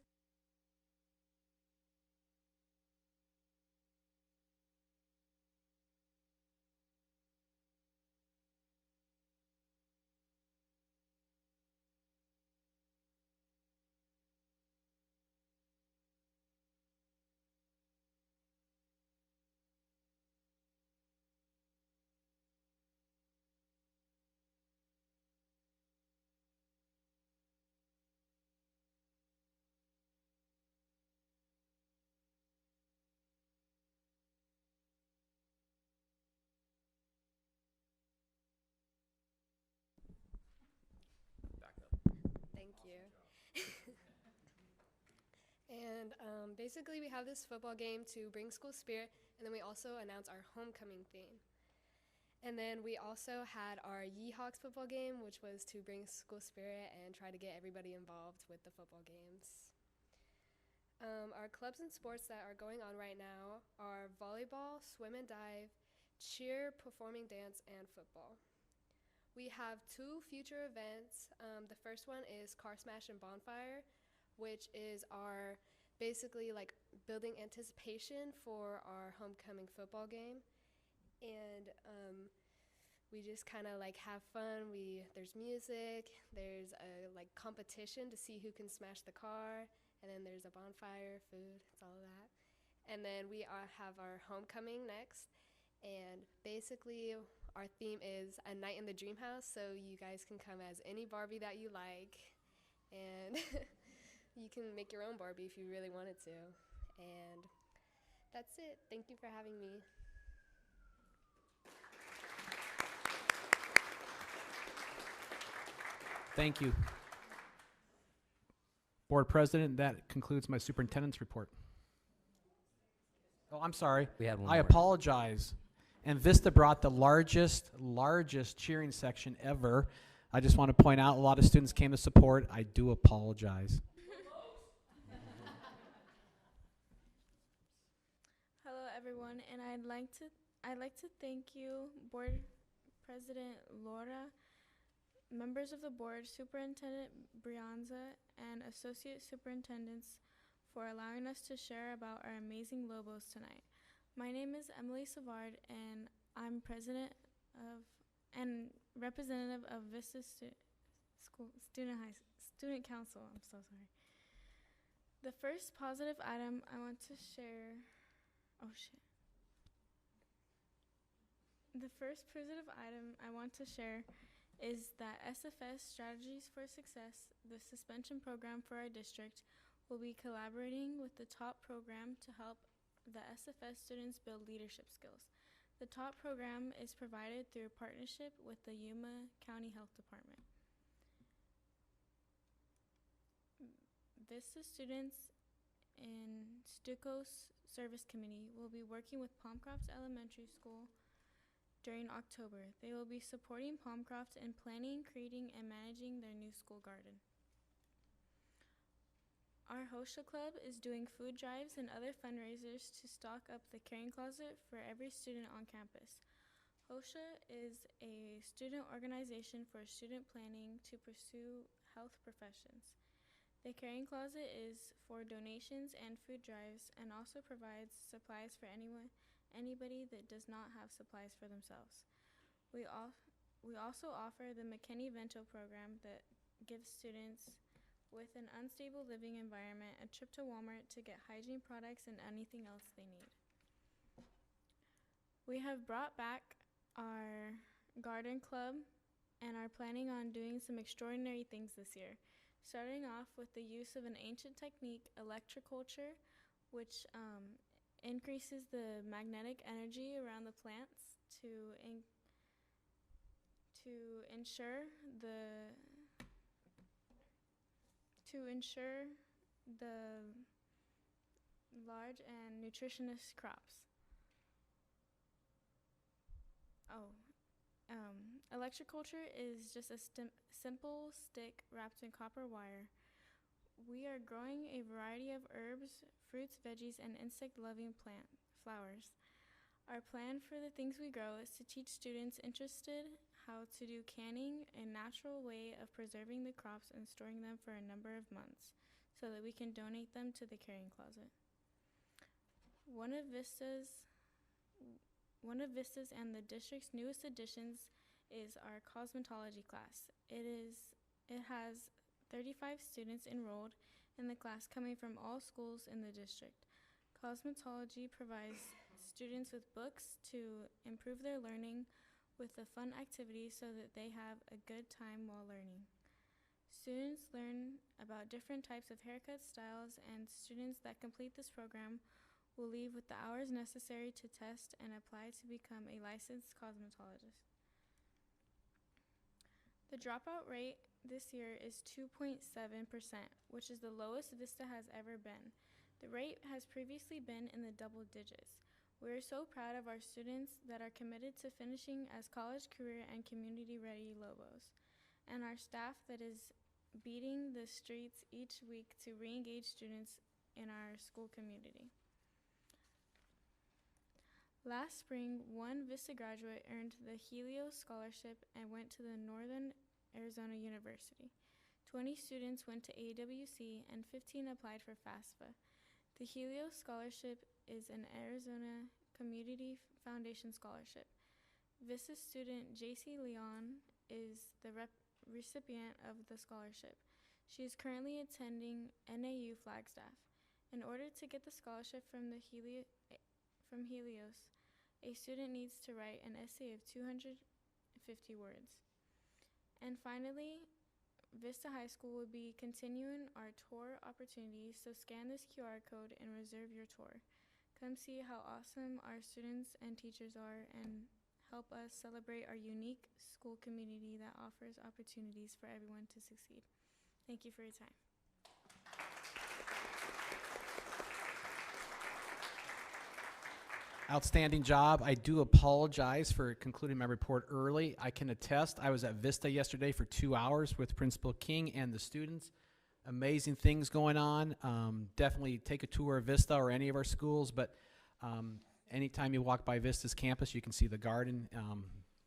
Thank you. And basically we have this football game to bring school spirit, and then we also announce our homecoming theme. And then we also had our YEHawks football game, which was to bring school spirit and try to get everybody involved with the football games. Our clubs and sports that are going on right now are volleyball, swim and dive, cheer, performing dance, and football. We have 2 future events. The first one is Car Smash and Bonfire, which is our basically like building anticipation for our homecoming football game. and we just kind of like have fun. There's music, there's a like competition to see who can smash the car, and then there's a bonfire, food, it's all of that. And then we have our homecoming next, and basically our theme is a night in the dream house, so you guys can come as any Barbie that you like, and you can make your own Barbie if you really wanted to. And that's it. Thank you for having me. Thank you. Board President, that concludes my superintendent's report. Oh, I'm sorry. We had one I more. apologize. And Vista brought the largest cheering section ever. I just want to point out a lot of students came to support. I do apologize. Hello everyone, and I'd like to thank you, Board President Laura, members of the board, Superintendent Brianza, and Associate Superintendents for allowing us to share about our amazing Lobos tonight. My name is Emily Savard, and I'm president of and representative of Vista Student Council. I'm so sorry. The first positive item I want to share. The first positive item I want to share is that SFS Strategies for Success, the suspension program for our district, will be collaborating with the TOP program to help the SFS students build leadership skills. The TOP program is provided through a partnership with the Yuma County Health Department. Vista students in Stuco's Service Committee will be working with Palmcroft Elementary School during October. They will be supporting Palmcroft in planning, creating, and managing their new school garden. Our HOSHA Club is doing food drives and other fundraisers to stock up the caring closet for every student on campus. HOSHA is a student organization for student planning to pursue health professions. The caring closet is for donations and food drives, and also provides supplies for anybody that does not have supplies for themselves. We also offer the McKinney-Vento program that gives students with an unstable living environment a trip to Walmart to get hygiene products and anything else they need. We have brought back our garden club and are planning on doing some extraordinary things this year, starting off with the use of an ancient technique, electroculture, which increases the magnetic energy around the plants to ensure the large and nutritious crops. Electroculture is just a simple stick wrapped in copper wire. We are growing a variety of herbs, fruits, veggies, and insect-loving flowers. Our plan for the things we grow is to teach students interested how to do canning, a natural way of preserving the crops and storing them for a number of months so that we can donate them to the caring closet. One of Vista's and the district's newest additions is our cosmetology class. It has 35 students enrolled in the class coming from all schools in the district. Cosmetology provides students with books to improve their learning with the fun activities so that they have a good time while learning. Students learn about different types of haircut styles, and students that complete this program will leave with the hours necessary to test and apply to become a licensed cosmetologist. The dropout rate this year is 2.7%, which is the lowest Vista has ever been. The rate has previously been in the double digits. We are so proud of our students that are committed to finishing as college, career, and community-ready Lobos, and our staff that is beating the streets each week to re-engage students in our school community. Last spring, one Vista graduate earned the Helios Scholarship and went to the Northern Arizona University. 20 students went to AWC and 15 applied for FAFSA. The Helios Scholarship is an Arizona Community Foundation Scholarship. VISTA student JC Leon is the recipient of the scholarship. She is currently attending NAU Flagstaff. In order to get the scholarship from Helios, a student needs to write an essay of 250 words. And finally, Vista High School will be continuing our tour opportunities, so scan this QR code and reserve your tour. Come see how awesome our students and teachers are and help us celebrate our unique school community that offers opportunities for everyone to succeed. Thank you for your time. Outstanding job. I do apologize for concluding my report early. I can attest, I was at Vista yesterday for 2 hours with Principal King and the students. Amazing things going on. Definitely take a tour of Vista or any of our schools, but anytime you walk by Vista's campus, you can see the garden.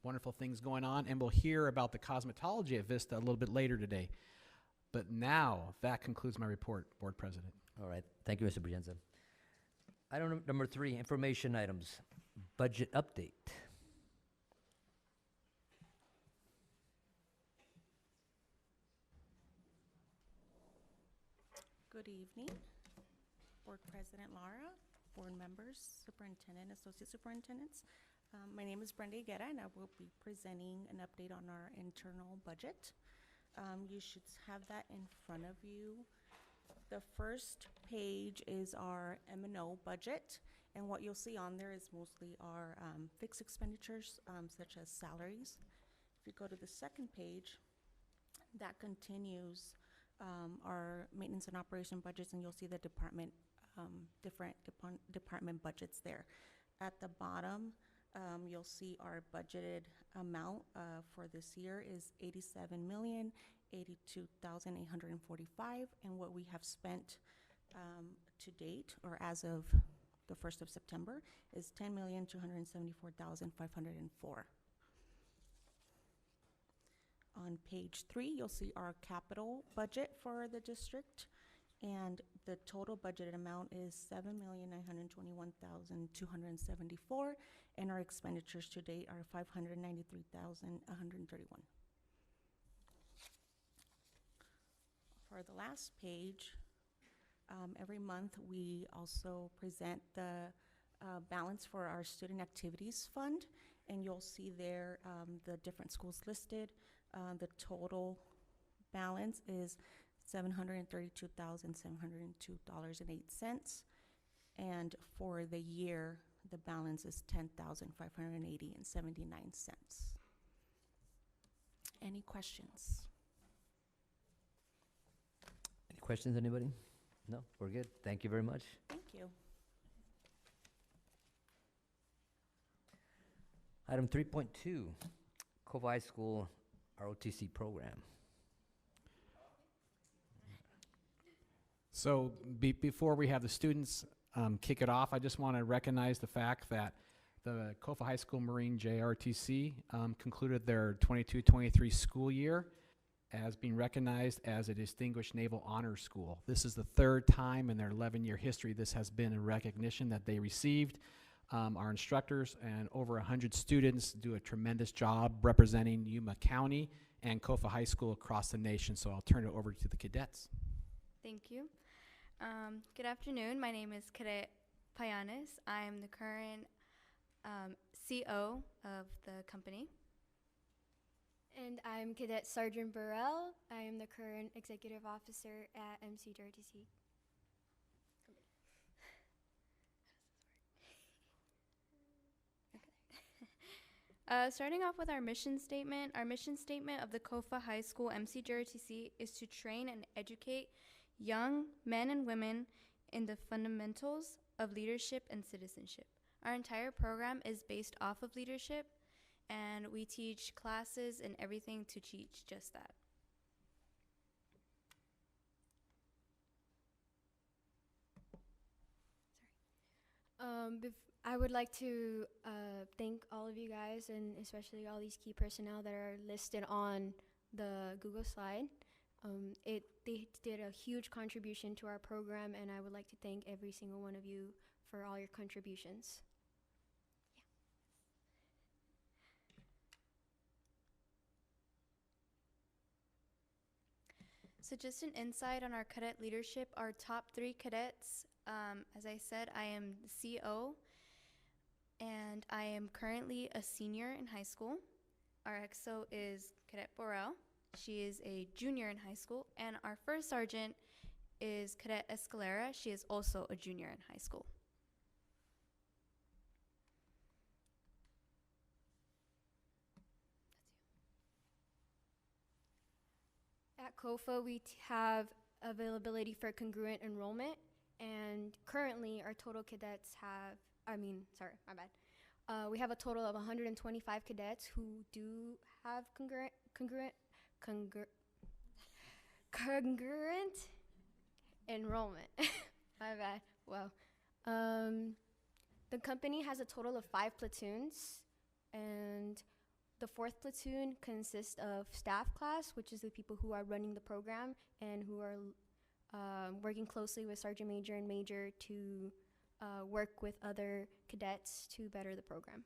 Wonderful things going on, and we'll hear about the cosmetology at Vista a little bit later today. But now, that concludes my report, Board President. All right, thank you, Mr. Brienza. Item number 3, information items, budget update. Good evening, Board President Lara, board members, superintendent, associate superintendents. My name is Brenda Higuera, and I will be presenting an update on our internal budget. You should have that in front of you. The first page is our M&O budget, and what you'll see on there is mostly our fixed expenditures, such as salaries. If you go to the second page, that continues our maintenance and operation budgets, and you'll see the different department budgets there. At the bottom, you'll see our budgeted amount for this year is $87,082,845, and what we have spent to date, or as of the 1st of September, is $10,274,504. On page 3, you'll see our capital budget for the district, and the total budgeted amount is $7,921,274, and our expenditures to date are $593,131. For the last page, every month we also present the balance for our student activities fund, and you'll see there the different schools listed. The total balance is $732,702.08, and for the year, the balance is $10,580.79. Any questions? Any questions, anybody? No, we're good. Thank you very much. Thank you. Item 3.2, Cova High School ROTC program. So before we have the students kick it off, I just want to recognize the fact that the Kofa High School Marine JRTC concluded their 22-23 school year as being recognized as a Distinguished Naval Honor School. This is the third time in their 11-year history this has been a recognition that they received. Our instructors and over 100 students do a tremendous job representing Yuma County and Kofa High School across the nation. So I'll turn it over to the cadets. Thank you. Good afternoon. My name is Cadet Payanes. I am the current CO of the company. And I'm Cadet Sergeant Burrell. I am the current executive officer at MCJRTC. Starting off with our mission statement of the Kofa High School MCJRTC is to train and educate young men and women in the fundamentals of leadership and citizenship. Our entire program is based off of leadership, and we teach classes and everything to teach just that. I would like to thank all of you guys, and especially all these key personnel that are listed on the Google slide. They did a huge contribution to our program, and I would like to thank every single one of you for all your contributions. So just an insight on our cadet leadership, our top 3 cadets, as I said, I am the CO, and I am currently a senior in high school. Our XO is Cadet Borel. She is a junior in high school. And our first sergeant is Cadet Escalera. She is also a junior in high school. At COFA, we have availability for congruent enrollment, and currently our total cadets have, we have a total of 125 cadets who do have congruent enrollment. My bad. Well, the company has a total of 5 platoons, and the 4th platoon consists of staff class, which is the people who are running the program and who are working closely with Sergeant Major and Major to work with other cadets to better the program.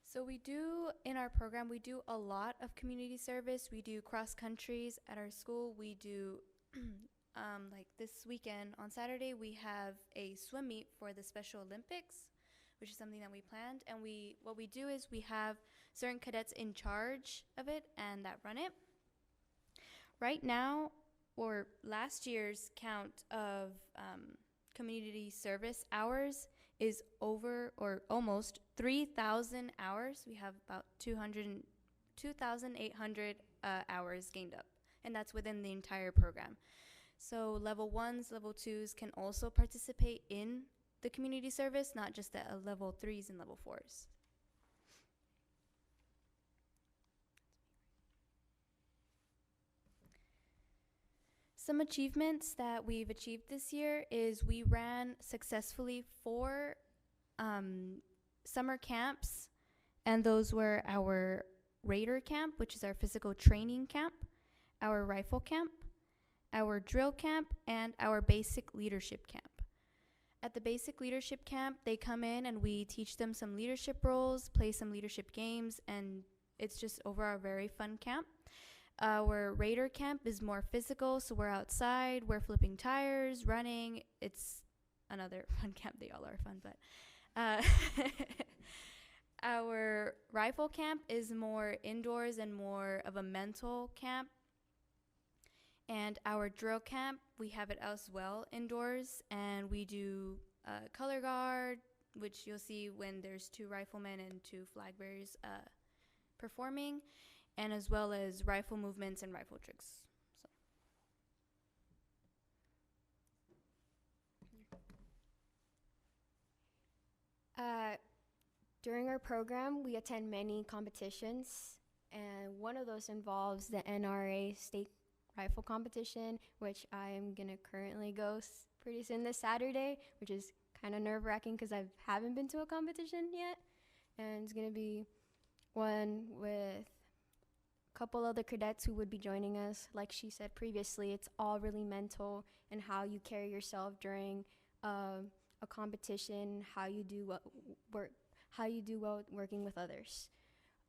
So we do, in our program, we do a lot of community service. We do cross countries at our school. We do, like this weekend on Saturday, we have a swim meet for the Special Olympics, which is something that we planned. And what we do is we have certain cadets in charge of it and that run it. Right now, or last year's count of community service hours is over or almost 3,000 hours. We have about 2,800 hours gained up, and that's within the entire program. So level 1s, level 2s can also participate in the community service, not just the level 3s and level 4s. Some achievements that we've achieved this year is we ran successfully 4 summer camps, and those were our Raider camp, which is our physical training camp, our rifle camp, our drill camp, and our basic leadership camp. At the basic leadership camp, they come in and we teach them some leadership roles, play some leadership games, and it's just overall a very fun camp. Our Raider camp is more physical, so we're outside, we're flipping tires, running. It's another fun camp. They all are fun, but our rifle camp is more indoors and more of a mental camp. And our drill camp, we have it as well indoors, and we do color guard, which you'll see when there's 2 riflemen and 2 flag bearers performing, and as well as rifle movements and rifle tricks. During our program, we attend many competitions, and one of those involves the NRA state rifle competition, which I am gonna currently go pretty soon this Saturday, which is kind of nerve-wracking because I haven't been to a competition yet, and it's gonna be one with a couple other cadets who would be joining us. Like she said previously, it's all really mental and how you carry yourself during a competition, how you do well working with others.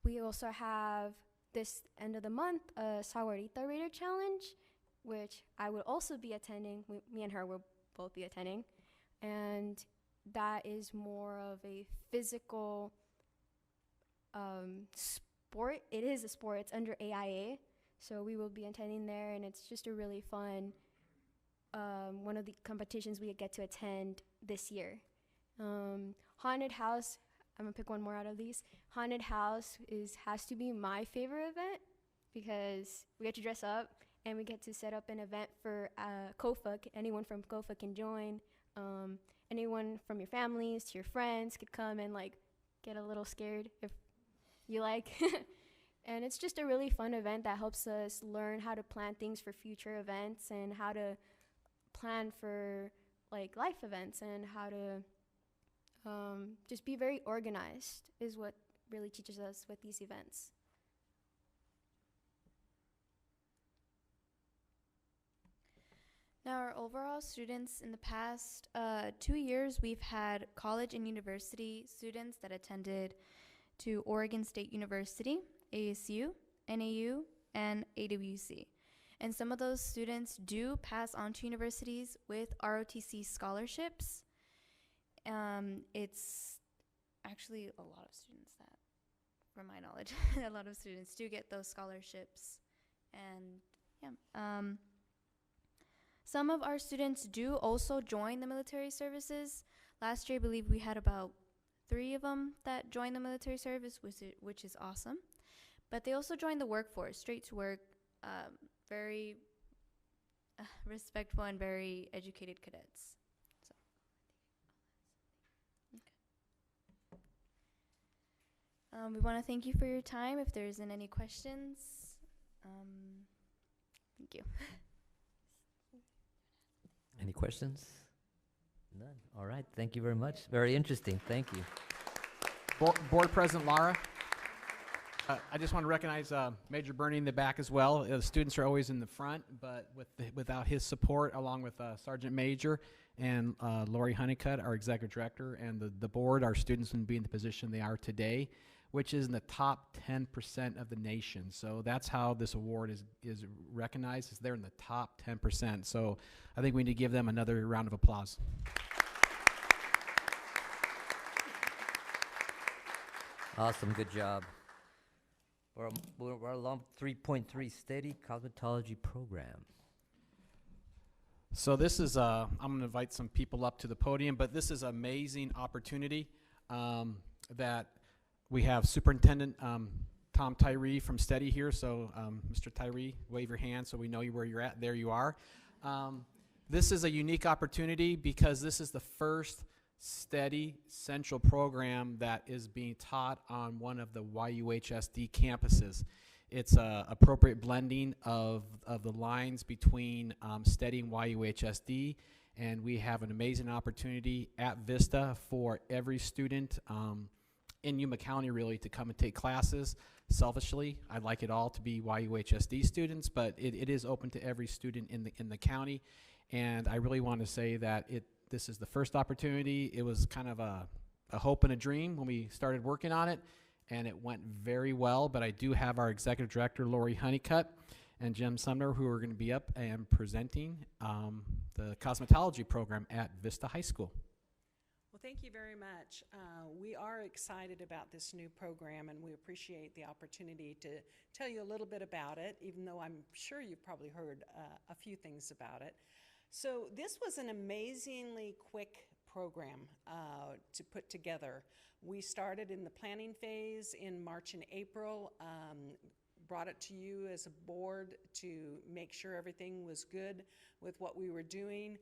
We also have this end of the month a Sahuarita Raider Challenge, which I will also be attending. Me and her will both be attending, and that is more of a physical sport. It is a sport. It's under AIA, so we will be attending there, and it's just a really fun one of the competitions we get to attend this year. Haunted House, I'm gonna pick one more out of these. Haunted House has to be my favorite event because we get to dress up and we get to set up an event for COFA. Anyone from COFA can join. Anyone from your families to your friends could come and like get a little scared if you like. And it's just a really fun event that helps us learn how to plan things for future events and how to plan for like life events and how to just be very organized is what really teaches us with these events. Now our overall students in the past 2 years, we've had college and university students that attended to Oregon State University, ASU, NAU, and AWC. And some of those students do pass on to universities with ROTC scholarships. It's actually a lot of students that, from my knowledge, a lot of students do get those scholarships. And yeah, some of our students do also join the military services. Last year, I believe we had about 3 of them that joined the military service, which is awesome. But they also joined the workforce, straight to work, very respectful and very educated cadets. So, okay. We want to thank you for your time. If there isn't any questions, thank you. Any questions? None. All right. Thank you very much. Very interesting. Thank you. Board President Lara, I just want to recognize Major Bernie in the back as well. The students are always in the front, but without his support, along with Sergeant Major and Lori Honeycutt, our Executive Director, and the board, our students wouldn't be in the position they are today, which is in the top 10% of the nation. So that's how this award is recognized, is they're in the top 10%. So I think we need to give them another round of applause. Awesome. Good job. We're along 3.3 steady cosmetology program. So this is, I'm going to invite some people up to the podium, but this is an amazing opportunity that we have Superintendent Tom Tyree from Steady here. So Mr. Tyree, wave your hand so we know where you're at. There you are. This is a unique opportunity because this is the first Steady Central program that is being taught on one of the YUHSD campuses. It's a appropriate blending of the lines between Steady and YUHSD, and we have an amazing opportunity at Vista for every student in Yuma County really to come and take classes. Selfishly, I'd like it all to be YUHSD students, but it is open to every student in the county, and I really want to say that this is the first opportunity. It was kind of a hope and a dream when we started working on it, and it went very well. But I do have our Executive Director, Lori Honeycutt, and Jim Sumner, who are going to be up and presenting the cosmetology program at Vista High School. Well, thank you very much. We are excited about this new program, and we appreciate the opportunity to tell you a little bit about it, even though I'm sure you've probably heard a few things about it. So this was an amazingly quick program to put together. We started in the planning phase in March and April, brought it to you as a board to make sure everything was good with what we were doing.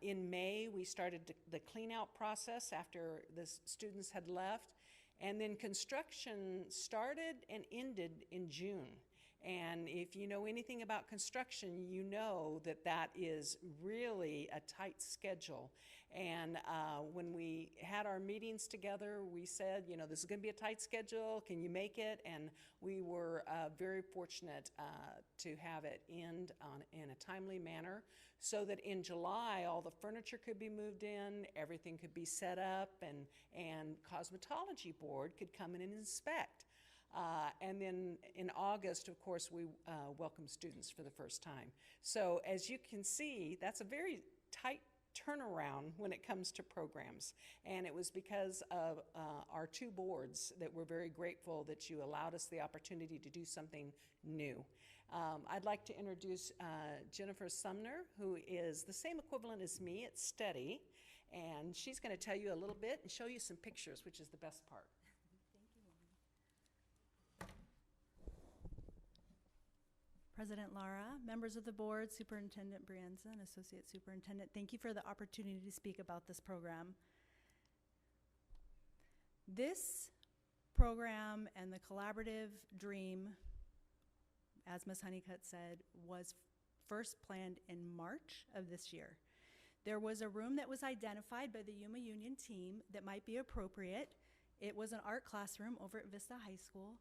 In May, we started the clean-out process after the students had left, and then construction started and ended in June. And if you know anything about construction, you know that that is really a tight schedule. And when we had our meetings together, we said, you know, this is going to be a tight schedule. Can you make it? And we were very fortunate to have it end in a timely manner so that in July, all the furniture could be moved in, everything could be set up, and Cosmetology Board could come in and inspect. And then in August, of course, we welcome students for the first time. So as you can see, that's a very tight turnaround when it comes to programs. And it was because of our two boards that we're very grateful that you allowed us the opportunity to do something new. I'd like to introduce Jennifer Sumner, who is the same equivalent as me at Steady. And she's going to tell you a little bit and show you some pictures, which is the best part. President Lara, members of the board, Superintendent Brienza, and Associate Superintendent, thank you for the opportunity to speak about this program. This program and the collaborative dream, as Ms. Honeycutt said, was first planned in March of this year. There was a room that was identified by the Yuma Union team that might be appropriate. It was an art classroom over at Vista High School.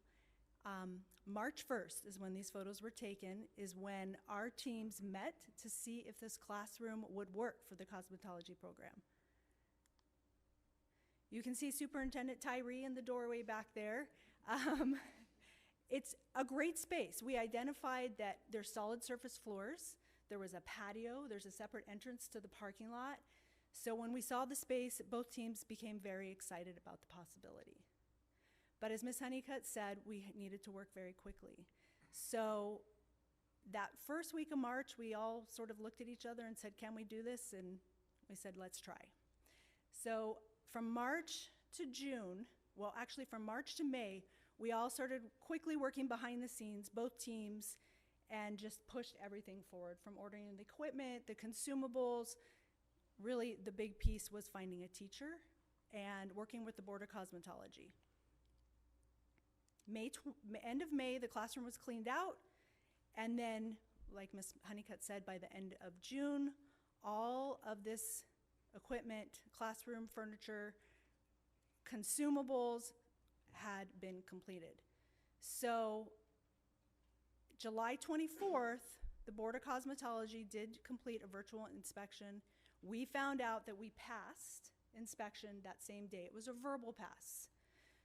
March 1st is when these photos were taken, is when our teams met to see if this classroom would work for the cosmetology program. You can see Superintendent Tyree in the doorway back there. It's a great space. We identified that there's solid surface floors, there was a patio, there's a separate entrance to the parking lot. So when we saw the space, both teams became very excited about the possibility. But as Ms. Honeycutt said, we needed to work very quickly. So that first week of March, we all sort of looked at each other and said, can we do this? And we said, let's try. So from March to June, well, actually from March to May, we all started quickly working behind the scenes, both teams, and just pushed everything forward, from ordering the equipment, the consumables. Really, the big piece was finding a teacher and working with the Board of Cosmetology. End of May, the classroom was cleaned out, and then, like Ms. Honeycutt said, by the end of June, all of this equipment, classroom furniture, consumables had been completed. So July 24th, the Board of Cosmetology did complete a virtual inspection. We found out that we passed inspection that same day. It was a verbal pass.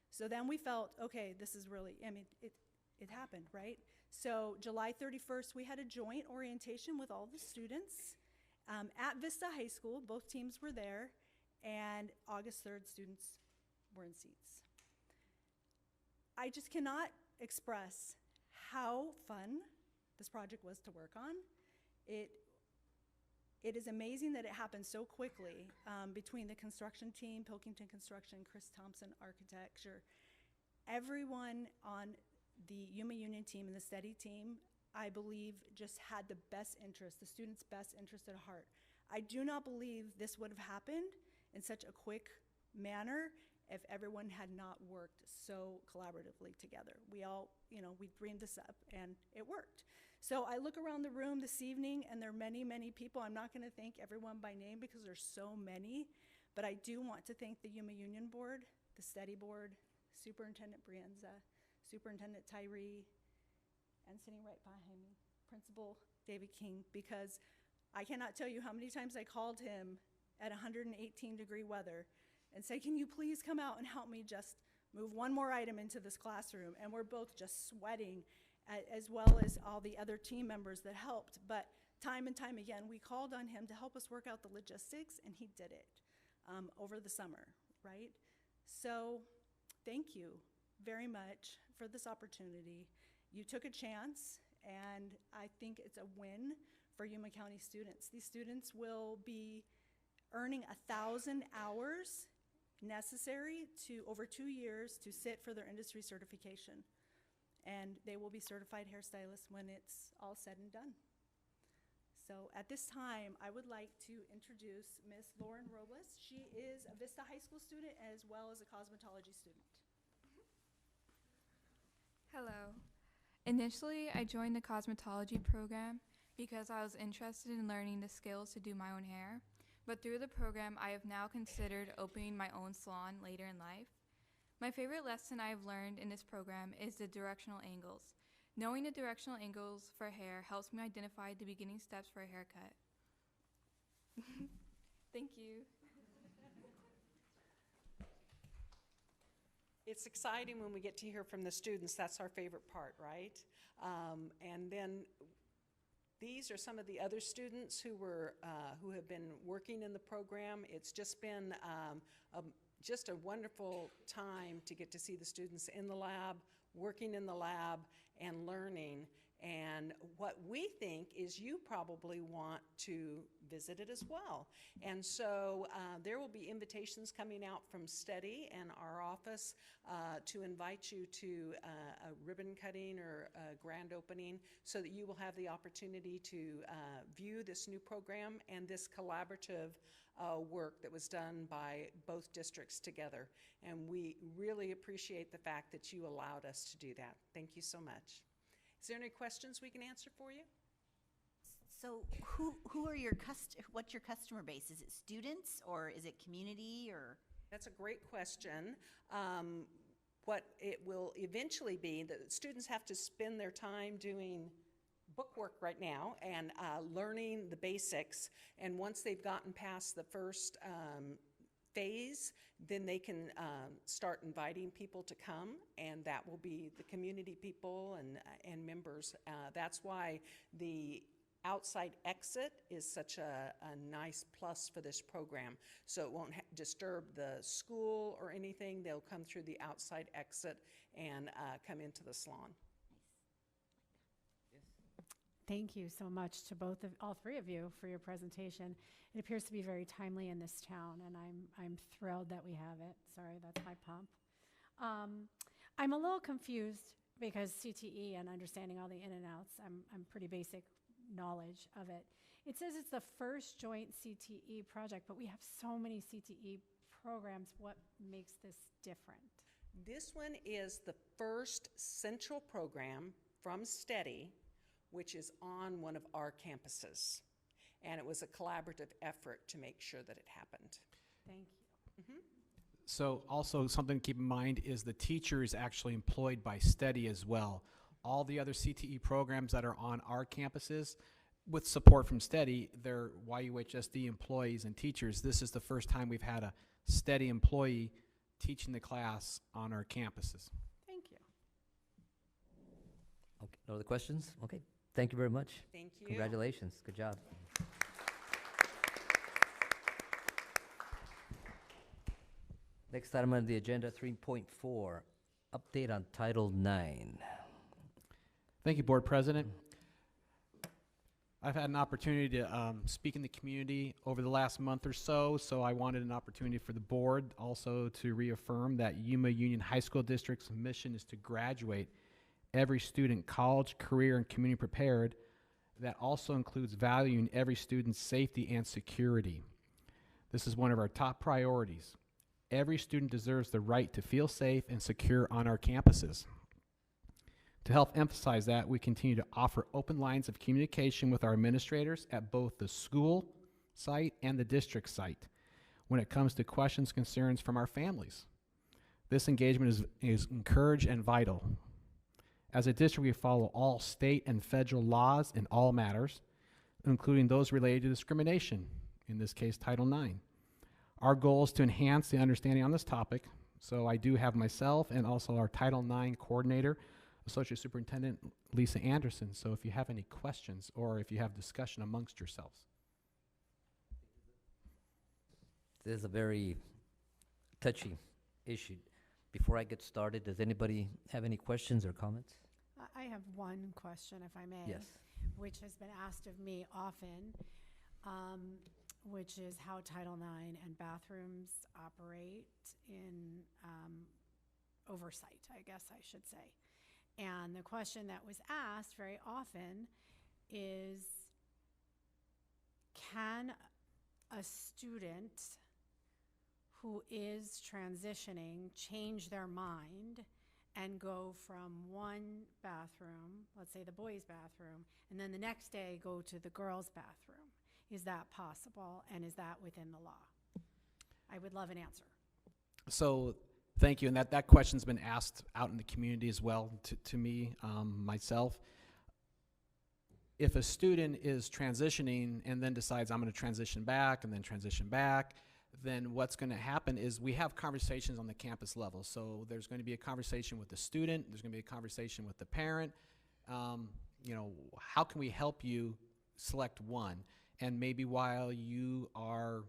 So then we felt, okay, this is really, I mean, it happened, right? So July 31st, we had a joint orientation with all the students at Vista High School. Both teams were there, and August 3rd, students were in seats. I just cannot express how fun this project was to work on. It is amazing that it happened so quickly between the construction team, Pilkington Construction, Chris Thompson Architecture, everyone on the Yuma Union team and the STEADY team, I believe, just had the best interest, the students' best interest at heart. I do not believe this would have happened in such a quick manner if everyone had not worked so collaboratively together. We all, we dreamed this up, and it worked. So I look around the room this evening, and there are many, many people. I'm not gonna thank everyone by name because there's so many, but I do want to thank the Yuma Union Board, the STEADY Board, Superintendent Brienza, Superintendent Tyree, and sitting right behind me, Principal David King, because I cannot tell you how many times I called him at 118-degree weather and say, can you please come out and help me just move one more item into this classroom? And we're both just sweating, as well as all the other team members that helped. But time and time again, we called on him to help us work out the logistics, and he did it over the summer, right? So thank you very much for this opportunity. You took a chance, and I think it's a win for Yuma County students. These students will be earning 1,000 hours necessary to, over 2 years, to sit for their industry certification. And they will be certified hairstylists when it's all said and done. So at this time, I would like to introduce Ms. Lauren Robles. She is a Vista High School student as well as a cosmetology student. Hello. Initially, I joined the cosmetology program because I was interested in learning the skills to do my own hair. But through the program, I have now considered opening my own salon later in life. My favorite lesson I have learned in this program is the directional angles. Knowing the directional angles for hair helps me identify the beginning steps for a haircut. Thank you. It's exciting when we get to hear from the students. That's our favorite part, right? And then these are some of the other students who have been working in the program. It's just been just a wonderful time to get to see the students in the lab, working in the lab, and learning. And what we think is you probably want to visit it as well. And so there will be invitations coming out from STEADY and our office to invite you to a ribbon cutting or a grand opening so that you will have the opportunity to view this new program and this collaborative work that was done by both districts together. And we really appreciate the fact that you allowed us to do that. Thank you so much. Is there any questions we can answer for you? So who are what's your customer base? Is it students or is it community or? That's a great question. what it will eventually be, the students have to spend their time doing bookwork right now and learning the basics. And once they've gotten past the first phase, then they can start inviting people to come, and that will be the community people and members. That's why the outside exit is such a nice plus for this program. So it won't disturb the school or anything. They'll come through the outside exit and come into the salon. Thank you so much to all three of you for your presentation. It appears to be very timely in this town, and I'm thrilled that we have it. Sorry, that's my pump. I'm a little confused because CTE and understanding all the in and outs, I'm pretty basic knowledge of it. It says it's the first joint CTE project, but we have so many CTE programs. What makes this different? This one is the first central program from STEADY, which is on one of our campuses. And it was a collaborative effort to make sure that it happened. Thank you. So also something to keep in mind is the teacher is actually employed by STEADY as well. All the other CTE programs that are on our campuses, with support from STEADY, they're YUHSD employees and teachers. This is the first time we've had a STEADY employee teaching the class on our campuses. Thank you. Okay, no other questions? Okay, thank you very much. Thank you. Congratulations, good job. Next item on the agenda, 3.4, update on Title IX. Thank you, Board President. I've had an opportunity to speak in the community over the last month or so I wanted an opportunity for the board also to reaffirm that Yuma Union High School District's mission is to graduate every student college, career, and community prepared. That also includes valuing every student's safety and security. This is one of our top priorities. Every student deserves the right to feel safe and secure on our campuses. To help emphasize that, we continue to offer open lines of communication with our administrators at both the school site and the district site when it comes to questions, concerns from our families. This engagement is encouraged and vital. As a district, we follow all state and federal laws in all matters, including those related to discrimination, in this case, Title IX. Our goal is to enhance the understanding on this topic, so I do have myself and also our Title IX coordinator, Associate Superintendent Lisa Anderson. So if you have any questions or if you have discussion amongst yourselves. This is a very touchy issue. Before I get started, does anybody have any questions or comments? I have one question, if I may. Yes. Which has been asked of me often, which is how Title IX and bathrooms operate in oversight, I guess I should say. And the question that was asked very often is, can a student who is transitioning change their mind and go from one bathroom, let's say the boys' bathroom, and then the next day go to the girls' bathroom? Is that possible, and is that within the law? I would love an answer. So thank you, and that question's been asked out in the community as well to me, myself. If a student is transitioning and then decides I'm going to transition back and then transition back, then what's going to happen is we have conversations on the campus level. So there's going to be a conversation with the student, there's going to be a conversation with the parent. You know, how can we help you select one? And maybe while you are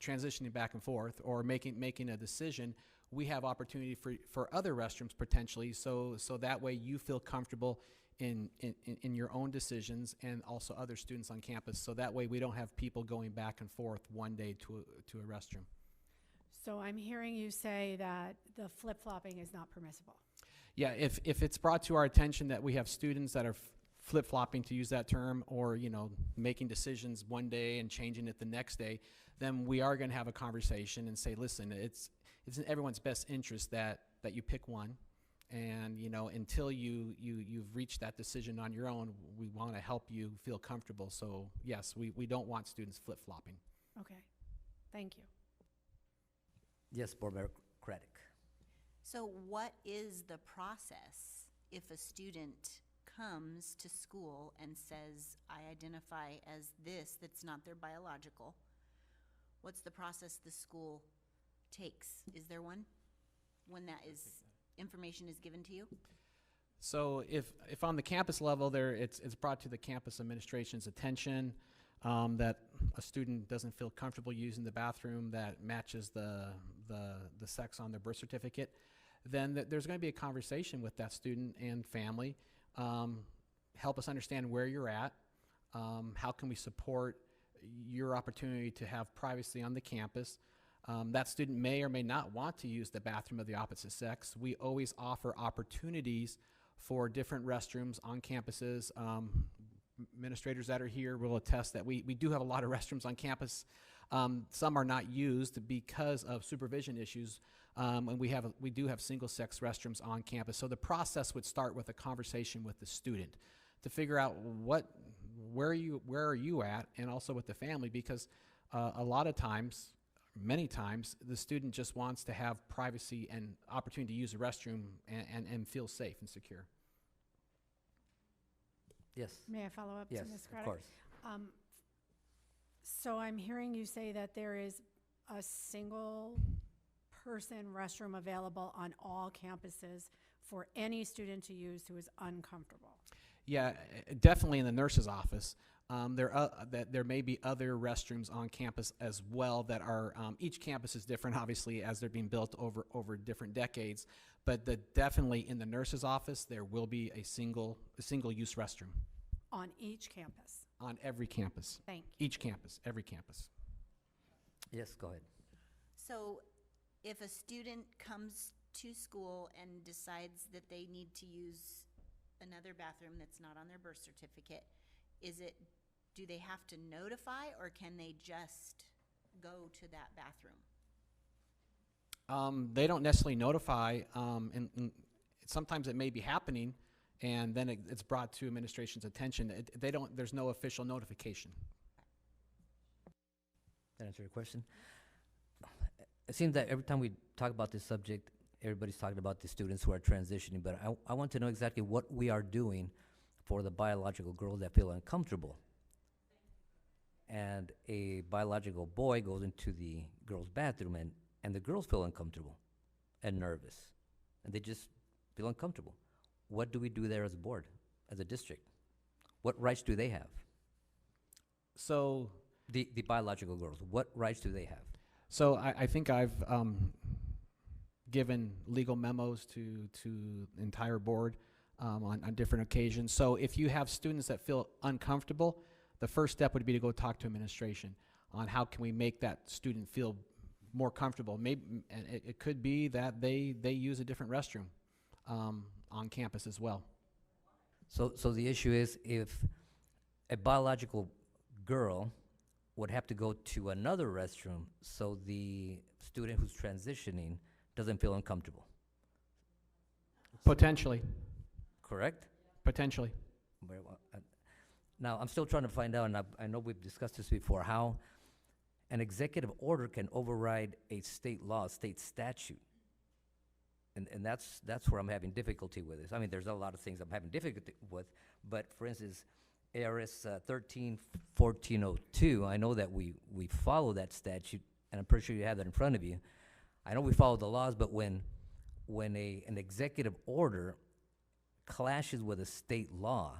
transitioning back and forth or making a decision, we have opportunity for other restrooms potentially, so that way you feel comfortable in your own decisions and also other students on campus, so that way we don't have people going back and forth one day to a restroom. So I'm hearing you say that the flip-flopping is not permissible. Yeah, if it's brought to our attention that we have students that are flip-flopping, to use that term, or making decisions one day and changing it the next day, then we are going to have a conversation and say, listen, it's in everyone's best interest that you pick one, and until you've reached that decision on your own, we want to help you feel comfortable. So yes, we don't want students flip-flopping. Okay, thank you. Yes, Board Member Craddock. So what is the process if a student comes to school and says, I identify as this, that's not their biological? What's the process the school takes? Is there one when that is information is given to you? So if on the campus level there, it's brought to the campus administration's attention that a student doesn't feel comfortable using the bathroom that matches the sex on their birth certificate, then there's going to be a conversation with that student and family. Help us understand where you're at. How can we support your opportunity to have privacy on the campus? That student may or may not want to use the bathroom of the opposite sex. We always offer opportunities for different restrooms on campuses. Administrators that are here will attest that we do have a lot of restrooms on campus. Some are not used because of supervision issues, and we do have single-sex restrooms on campus. So the process would start with a conversation with the student to figure out where are you at, and also with the family, because a lot of times, many times, the student just wants to have privacy and opportunity to use the restroom and feel safe and secure. Yes. May I follow up Yes, to Ms. of Craddock? course. So I'm hearing you say that there is a single person restroom available on all campuses for any student to use who is uncomfortable. Yeah, definitely in the nurse's office. There may be other restrooms on campus as well that are, each campus is different, obviously, as they're being built over different decades. But definitely in the nurse's office, there will be a single-use restroom. On each campus? On every campus. Thank you. Each campus, every campus. Yes, go ahead. So if a student comes to school and decides that they need to use another bathroom that's not on their birth certificate, do they have to notify, or can they just go to that bathroom? They don't necessarily notify, and sometimes it may be happening, and then it's brought to administration's attention. There's no official notification. That answer your question? It seems that every time we talk about this subject, everybody's talking about the students who are transitioning, but I want to know exactly what we are doing for the biological girls that feel uncomfortable. And a biological boy goes into the girls' bathroom, and the girls feel uncomfortable and nervous, and they just feel uncomfortable. What do we do there as a board, as a district? What rights do they have? So the biological girls, what rights do they have? So I think I've given legal memos to the entire board on different occasions. So if you have students that feel uncomfortable, the first step would be to go talk to administration on how can we make that student feel more comfortable. Maybe, and it could be that they use a different restroom on campus as well. So the issue is, if a biological girl would have to go to another restroom, so the student who's transitioning doesn't feel uncomfortable. Potentially. Correct? Potentially. Very well. Now, I'm still trying to find out, and I know we've discussed this before, how an executive order can override a state law, a state statute. And that's where I'm having difficulty with this. I mean, there's a lot of things I'm having difficulty with, but for instance, ARS 13-1402, I know that we follow that statute, and I'm pretty sure you have that in front of you. I know we follow the laws, but when an executive order clashes with a state law,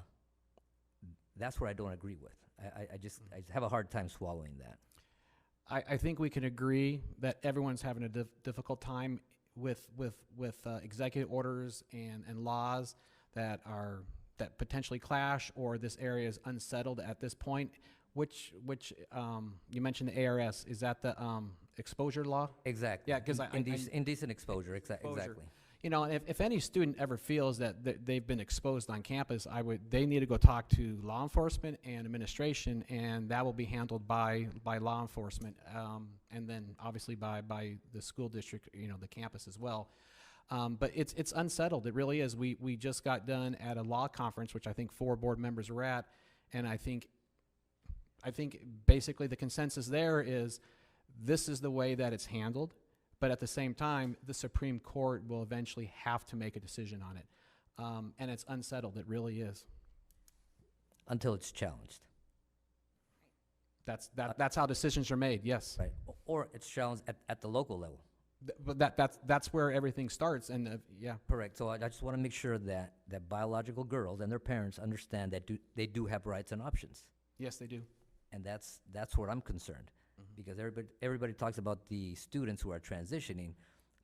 that's where I don't agree with. I just have a hard time swallowing that. I think we can agree that everyone's having a difficult time with executive orders and laws that potentially clash, or this area is unsettled at this point. Which you mentioned the ARS, is that the exposure law? Exactly. Yeah, because indecent exposure, exactly. You know, if any student ever feels that they've been exposed on campus, they need to go talk to law enforcement and administration, and that will be handled by law enforcement, and then obviously by the school district, the campus as well. But it's unsettled. It really is. We just got done at a law conference, which I think 4 board members were at, and I think basically the consensus there is this is the way that it's handled. But at the same time, the Supreme Court will eventually have to make a decision on it. And it's unsettled, it really is. Until it's challenged. That's how decisions are made, yes. Right. Or it's challenged at the local level. But that's where everything starts, and yeah. Correct. So I just want to make sure that biological girls and their parents understand that they do have rights and options. Yes, they do. And that's where I'm concerned. Because everybody talks about the students who are transitioning,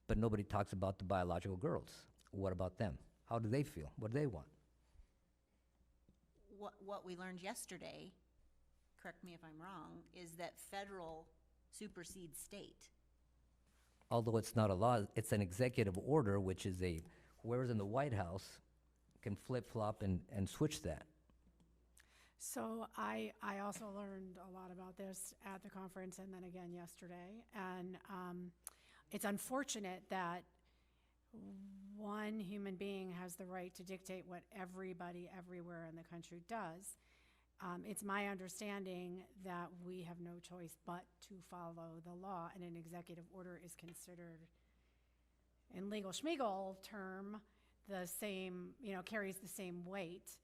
but nobody talks about the biological girls. What about them? How do they feel? What do they want? What we learned yesterday, correct me if I'm wrong, is that federal supersedes state. Although it's not a law, it's an executive order, which is whoever's in the White House can flip-flop and switch that. So I also learned a lot about this at the conference and then again yesterday. And it's unfortunate that one human being has the right to dictate what everybody everywhere in the country does. It's my understanding that we have no choice but to follow the law, and an executive order is considered, in legal schmiegel term, the same, carries the same weight.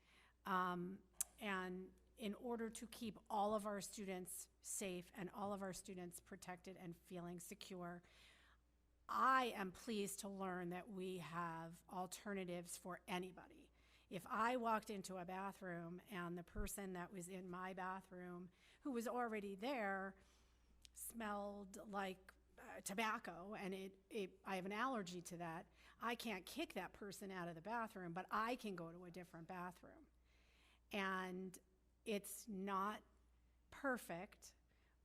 And in order to keep all of our students safe and all of our students protected and feeling secure, I am pleased to learn that we have alternatives for anybody. If I walked into a bathroom and the person that was in my bathroom, who was already there, smelled like tobacco, and I have an allergy to that, I can't kick that person out of the bathroom, but I can go to a different bathroom. And it's not perfect,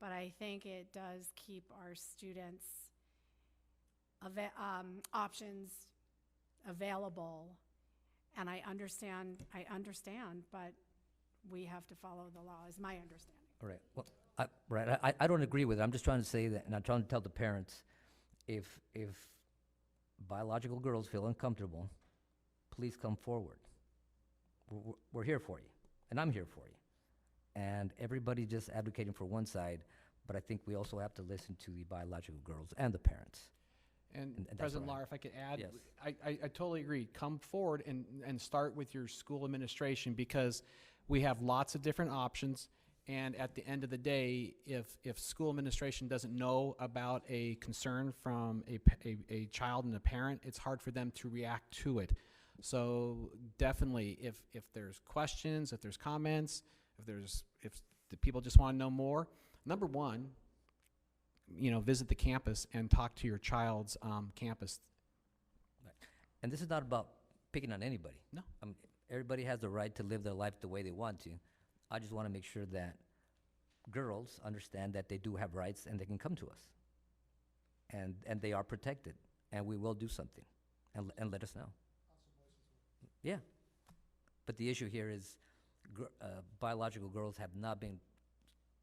but I think it does keep our students' options available. And I understand, but we have to follow the law, is my understanding. All right. Well, I don't agree with it. I'm just trying to say that, and I'm trying to tell the parents, if biological girls feel uncomfortable, please come forward. We're here for you, and I'm here for you. And everybody just advocating for one side, but I think we also have to listen to the biological girls and the parents. And that's President where Lara, if I could add, Yes. I totally agree. Come forward and start with your school administration, because we have lots of different options. And at the end of the day, if school administration doesn't know about a concern from a child and a parent, it's hard for them to react to it. So definitely, if there's questions, if there's comments, if the people just want to know more, number one, visit the campus and talk to your child's campus. Right. And this is not about picking on anybody. No. Everybody has the right to live their life the way they want to. I just want to make sure that girls understand that they do have rights and they can come to us. And they are protected. And we will do something. And let us know. Yeah. But the issue here is biological girls have not been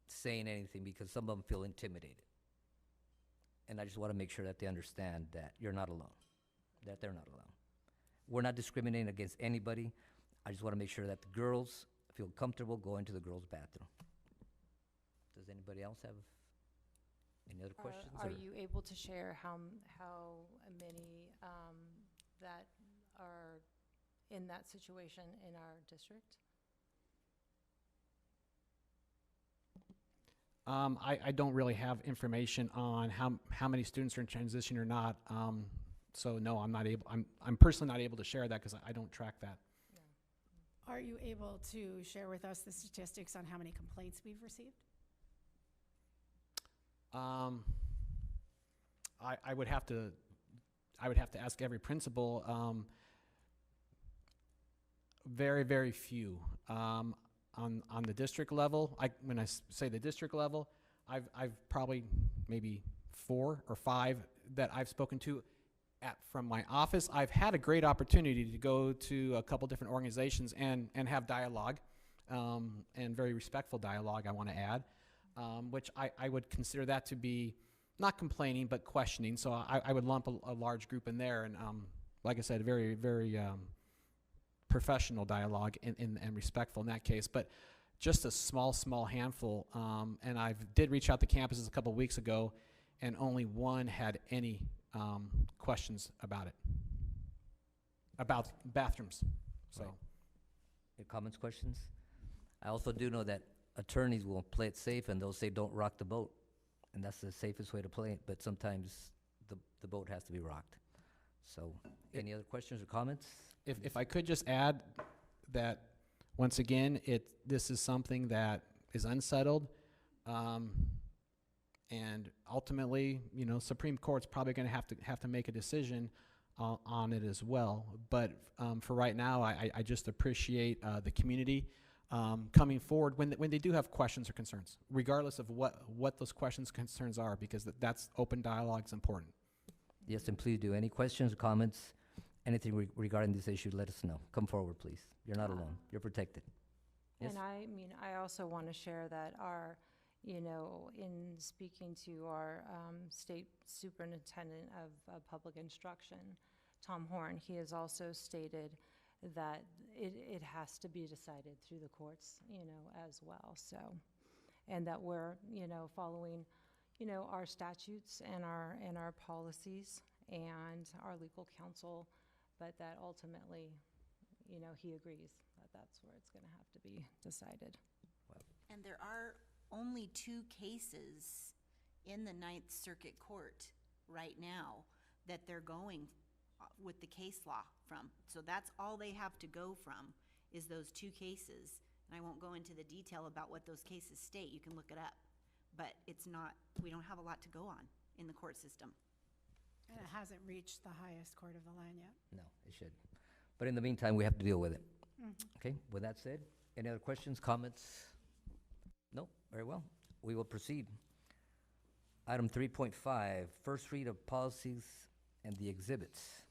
saying anything because some of them feel intimidated. And I just want to make sure that they understand that you're not alone, that they're not alone. We're not discriminating against anybody. I just want to make sure that the girls feel comfortable going to the girls' bathroom. Does anybody else have any other questions? Are you able to share how many that are in that situation in our district? I don't really have information on how many students are in transition or not. So no, I'm personally not able to share that because I don't track that. Yeah. Are you able to share with us the statistics on how many complaints we've received? I would have to ask every principal. Very, very few. On the district level, when I say the district level, I've probably maybe 4 or 5 that I've spoken to from my office. I've had a great opportunity to go to a couple different organizations and have dialogue, and very respectful dialogue, I want to add, which I would consider that to be not complaining but questioning. So I would lump a large group in there, and like I said, very, very professional dialogue and respectful in that case, but just a small handful. And I did reach out to campuses a couple weeks ago, and only one had any questions about it, about bathrooms. So, Right. Any comments, questions? I also do know that attorneys will play it safe and they'll say, don't rock the boat. And that's the safest way to play it, but sometimes the boat has to be rocked. So, any other questions or comments? if I could just add that, once again, this is something that is unsettled, and ultimately, Supreme Court's probably going to have to make a decision on it as well. But for right now, I just appreciate the community coming forward when they do have questions or concerns, regardless of what those questions, concerns are, because that's open dialogue is important. Yes, and please do. Any questions or comments, anything regarding this issue, let us know. Come forward, please. You're not alone. You're protected. Yes? And I also want to share that in speaking to our state superintendent of public instruction, Tom Horn, he has also stated that it has to be decided through the courts, as well. So, and that we're, following, our statutes and our policies and our legal counsel, but that ultimately, he agrees that that's where it's going to have to be decided. And there are only 2 cases in the Ninth Circuit Court right now that they're going with the case law from. So that's all they have to go from, is those 2 cases. And I won't go into the detail about what those cases state. You can look it up. But we don't have a lot to go on in the court system. And it hasn't reached the highest court of the land yet. No, it should. But in the meantime, we have to deal with it. Mhm. Okay, with that said, any other questions, comments? No? Very well. We will proceed. Item 3.5, first read of policies and the exhibits.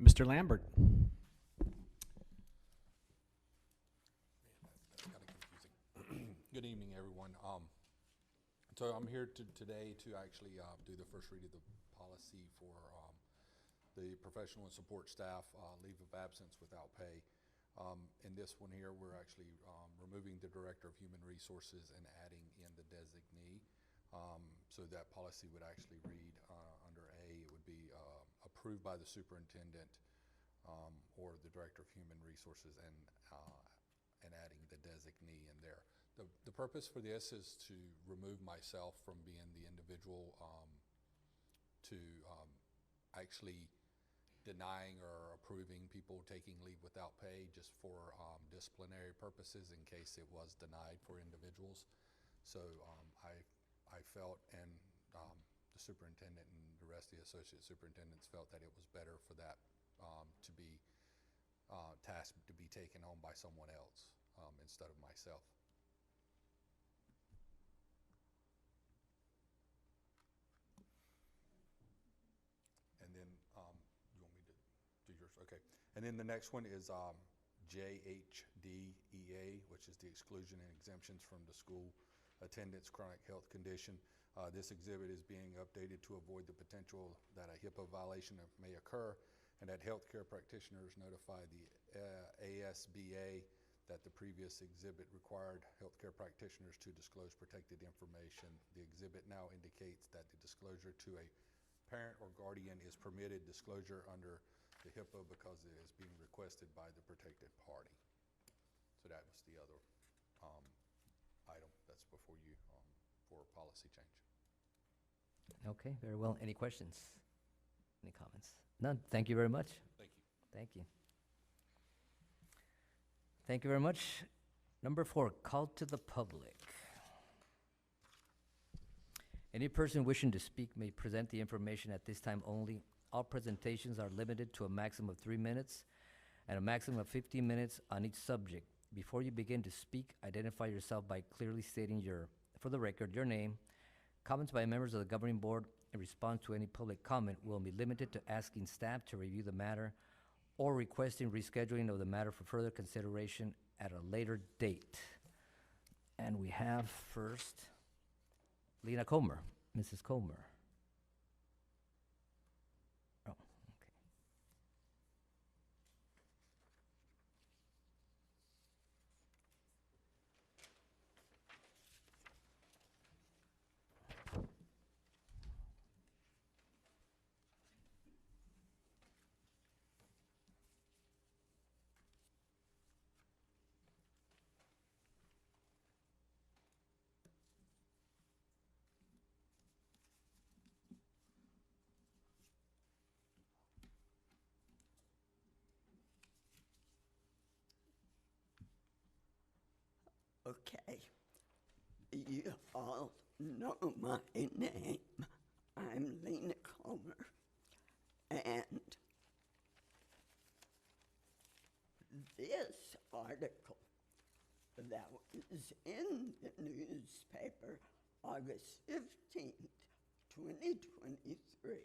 Mr. Lambert. That's kind of confusing. Good evening, everyone. So I'm here today to actually do the first read of the policy for the professional and support staff leave of absence without pay. In this one here, we're actually removing the Director of Human Resources and adding in the designee. So that policy would actually read under A, it would be approved by the superintendent or the Director of Human Resources and adding the designee in there. The purpose for this is to remove myself from being the individual to actually denying or approving people taking leave without pay just for disciplinary purposes in case it was denied for individuals. So I felt, and the superintendent and the rest of the associate superintendents felt that it was better for that to be tasked to be taken on by someone else instead of myself. And then, you want me to do yours? Okay. And then the next one is JHDEA, which is the exclusion and exemptions from the school attendance chronic health condition. This exhibit is being updated to avoid the potential that a HIPAA violation may occur, and that healthcare practitioners notify the ASBA that the previous exhibit required healthcare practitioners to disclose protected information. The exhibit now indicates that the disclosure to a parent or guardian is permitted disclosure under the HIPAA because it is being requested by the protected party. So that was the other item that's before you for policy change. Okay, very well. Any questions? Any comments? None. Thank you very much. Thank you. Thank you. Thank you very much. Number 4, call to the public. Any person wishing to speak may present the information at this time only. All presentations are limited to a maximum of 3 minutes and a maximum of 15 minutes on each subject. Before you begin to speak, identify yourself by clearly stating for the record, your name. Comments by members of the governing board in response to any public comment will be limited to asking staff to review the matter or requesting rescheduling of the matter for further consideration at a later date. And we have first Lena Comer, Mrs. Comer. Oh, okay. Okay, you all know my name. I'm Lena Comer, and this article that was in the newspaper August 15th, 2023,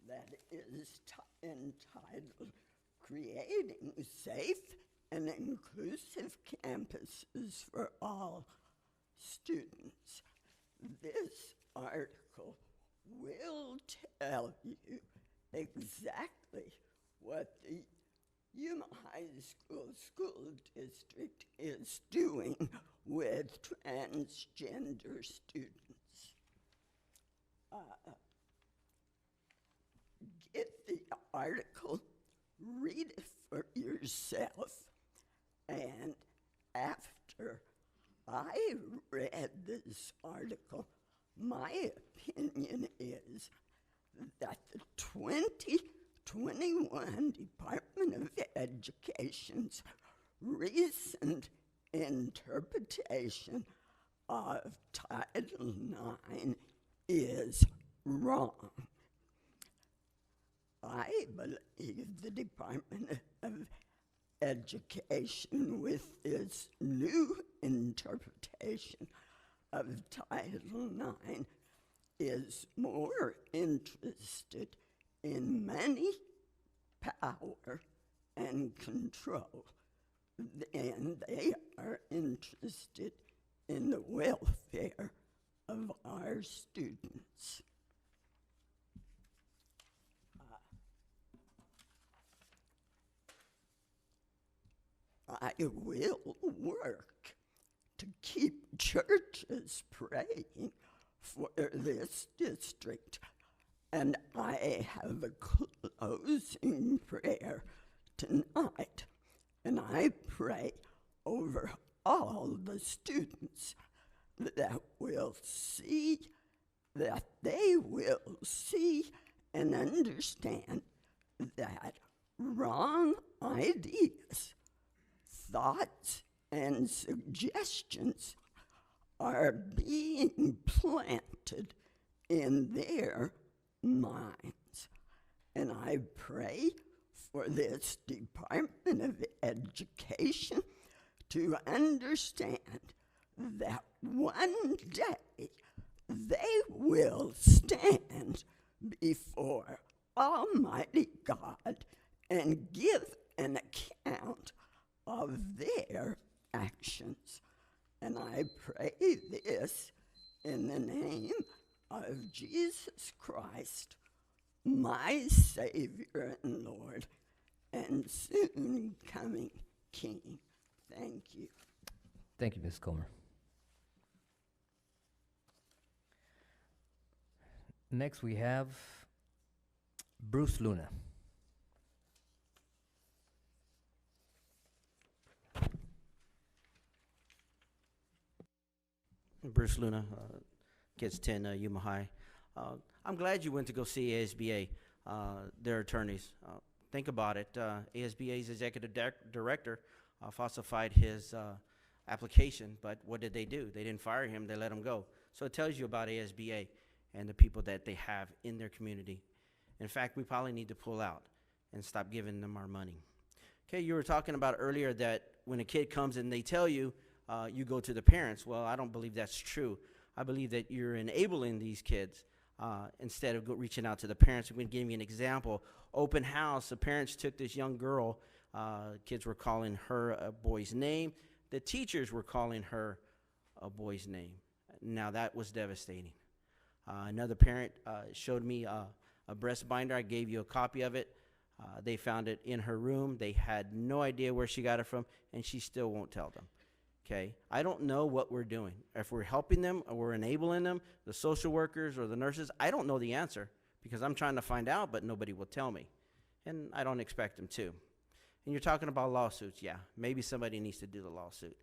that is entitled Creating Safe and Inclusive Campuses for All Students. This article will tell you exactly what the Yuma High School School District is doing with transgender students. Get the article, read it for yourself, and after I read this article, my opinion is that the 2021 Department of Education's recent interpretation of Title IX is wrong. I believe the Department of Education, with its new interpretation of Title IX, is more interested in money, power, and control than they are interested in the welfare of our students. I will work to keep churches praying for this district, and I have a closing prayer tonight, and I pray over all the students that they will see and understand that wrong ideas, thoughts, and suggestions are being planted in their minds. And I pray for this Department of Education to understand that one day they will stand before Almighty God and give an account of their actions. And I pray this in the name of Jesus Christ, my Savior and Lord, and soon coming King. Thank you. Thank you, Ms. Comer. Next, we have Bruce Luna. Bruce Luna, Kids 10, Yuma High. I'm glad you went to go see ASBA, their attorneys. Think about it. ASBA's executive director falsified his application, but what did they do? They didn't fire him, they let him go. So it tells you about ASBA and the people that they have in their community. In fact, we probably need to pull out and stop giving them our money. Okay, you were talking about earlier that when a kid comes and they tell you, you go to the parents. Well, I don't believe that's true. I believe that you're enabling these kids instead of reaching out to the parents. I'm going to give you an example. Open house, the parents took this young girl. Kids were calling her a boy's name. The teachers were calling her a boy's name. Now, that was devastating. Another parent showed me a breast binder. I gave you a copy of it. They found it in her room. They had no idea where she got it from, and she still won't tell them. Okay, I don't know what we're doing. If we're helping them or we're enabling them, the social workers or the nurses, I don't know the answer because I'm trying to find out, but nobody will tell me. And I don't expect them to. And you're talking about lawsuits. Yeah, maybe somebody needs to do the lawsuit.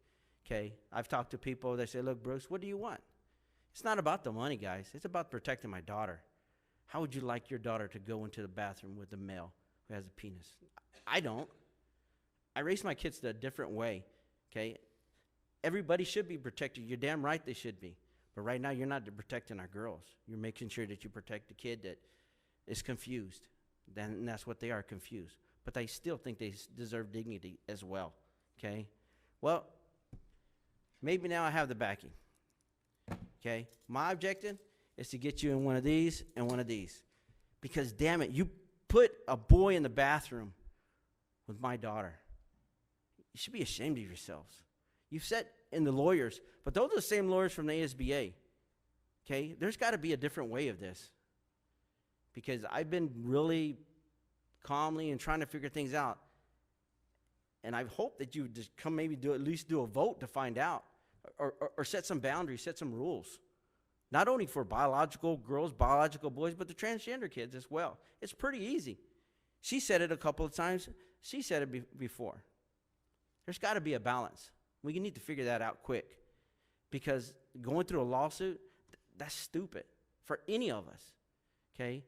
Okay, I've talked to people that say, look, Bruce, what do you want? It's not about the money, guys. It's about protecting my daughter. How would you like your daughter to go into the bathroom with a male who has a penis? I don't. I raise my kids a different way, okay? everybody should be protected. You're damn right they should be. But right now, you're not protecting our girls. You're making sure that you protect the kid that is confused. And that's what they are, confused. But I still think they deserve dignity as well, okay? Well, maybe now I have the backing, okay? My objective is to get you in one of these and one of these. Because, damn it, you put a boy in the bathroom with my daughter. You should be ashamed of yourselves. You've said in the lawyers, but those are the same lawyers from the ASBA, okay? There's got to be a different way of this. Because I've been really calmly and trying to figure things out. And I hope that you just come maybe at least do a vote to find out. Or set some boundaries, set some rules. Not only for biological girls, biological boys, but the transgender kids as well. It's pretty easy. She said it a couple of times. She said it before. There's got to be a balance. We need to figure that out quick. Because going through a lawsuit, that's stupid for any of us, okay?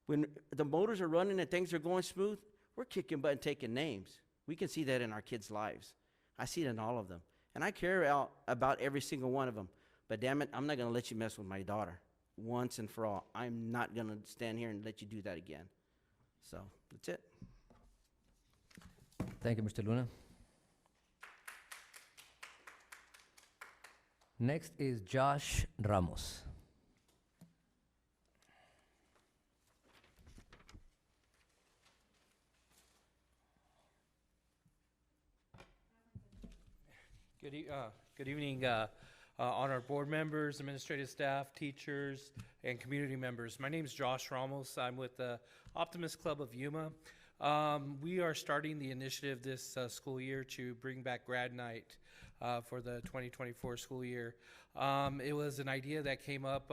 When the motors are running and things are going smooth, we're kicking butt and taking names. We can see that in our kids' lives. I see it in all of them. And I care about every single one of them. But damn it, I'm not going to let you mess with my daughter once and for all. I'm not going to stand here and let you do that again. So that's it. Thank you, Mr. Luna. Next is Josh Ramos. Good evening, honored board members, administrative staff, teachers, and community members. My name is Josh Ramos. I'm with the Optimist Club of Yuma. We are starting the initiative this school year to bring back grad night for the 2024 school year. It was an idea that came up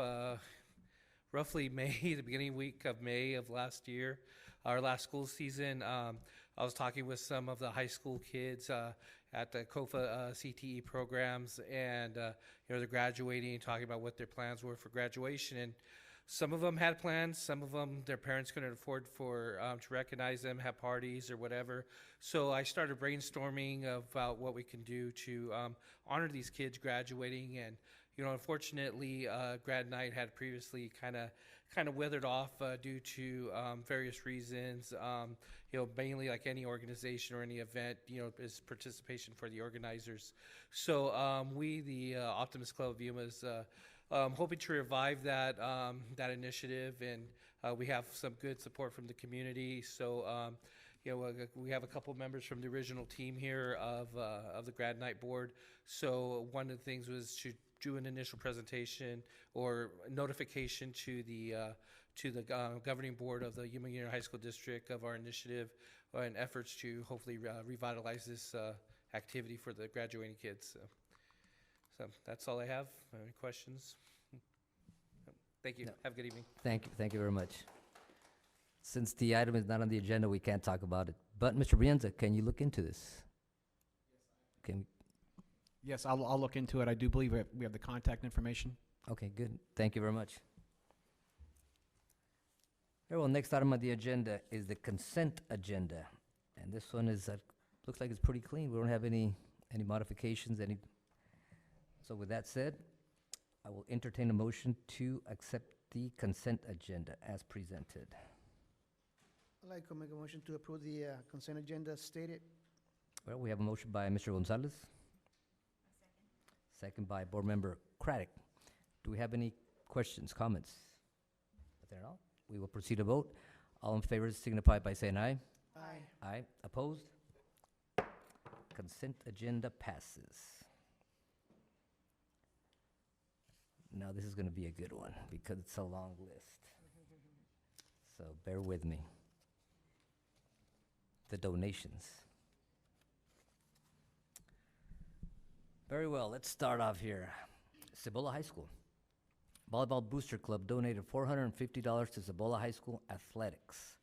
roughly May, the beginning week of May of last year, our last school season. I was talking with some of the high school kids at the COFA CTE programs, and they're graduating, talking about what their plans were for graduation. And some of them had plans, some of them their parents couldn't afford to recognize them, have parties or whatever. So I started brainstorming about what we can do to honor these kids graduating. And unfortunately, grad night had previously kind of withered off due to various reasons. Mainly like any organization or any event, is participation for the organizers. So we, the Optimist Club of Yuma, is hoping to revive that initiative, and we have some good support from the community. So we have a couple members from the original team here of the grad night board. So one of the things was to do an initial presentation or notification to the governing board of the Yuma Union High School District of our initiative and efforts to hopefully revitalize this activity for the graduating kids. So that's all I have. Any questions? Thank you. No. Have a good evening. Thank you very much. Since the item is not on the agenda, we can't talk about it. But Mr. Brienza, can you look into this? Yes, I'll look into it. I do believe we have the contact information. Okay, good. Thank you very much. Very well, next item on the agenda is the consent agenda. And this one is, looks like it's pretty clean. We don't have any modifications, So with that said, I will entertain a motion to accept the consent agenda as presented. I'd like to make a motion to approve the consent agenda as stated. Well, we have a motion by Mr. Gonzalez. Second by Board Member Craddock. Do we have any questions, comments? Nothing at all? We will proceed to vote. All in favor signify by saying aye. Aye. Aye. Opposed? Consent agenda passes. Now this is going to be a good one because it's a long list. So bear with me. The donations. Very well, let's start off here. Cibola High School. Volleyball Booster Club donated $450 to Cibola High School Athletics.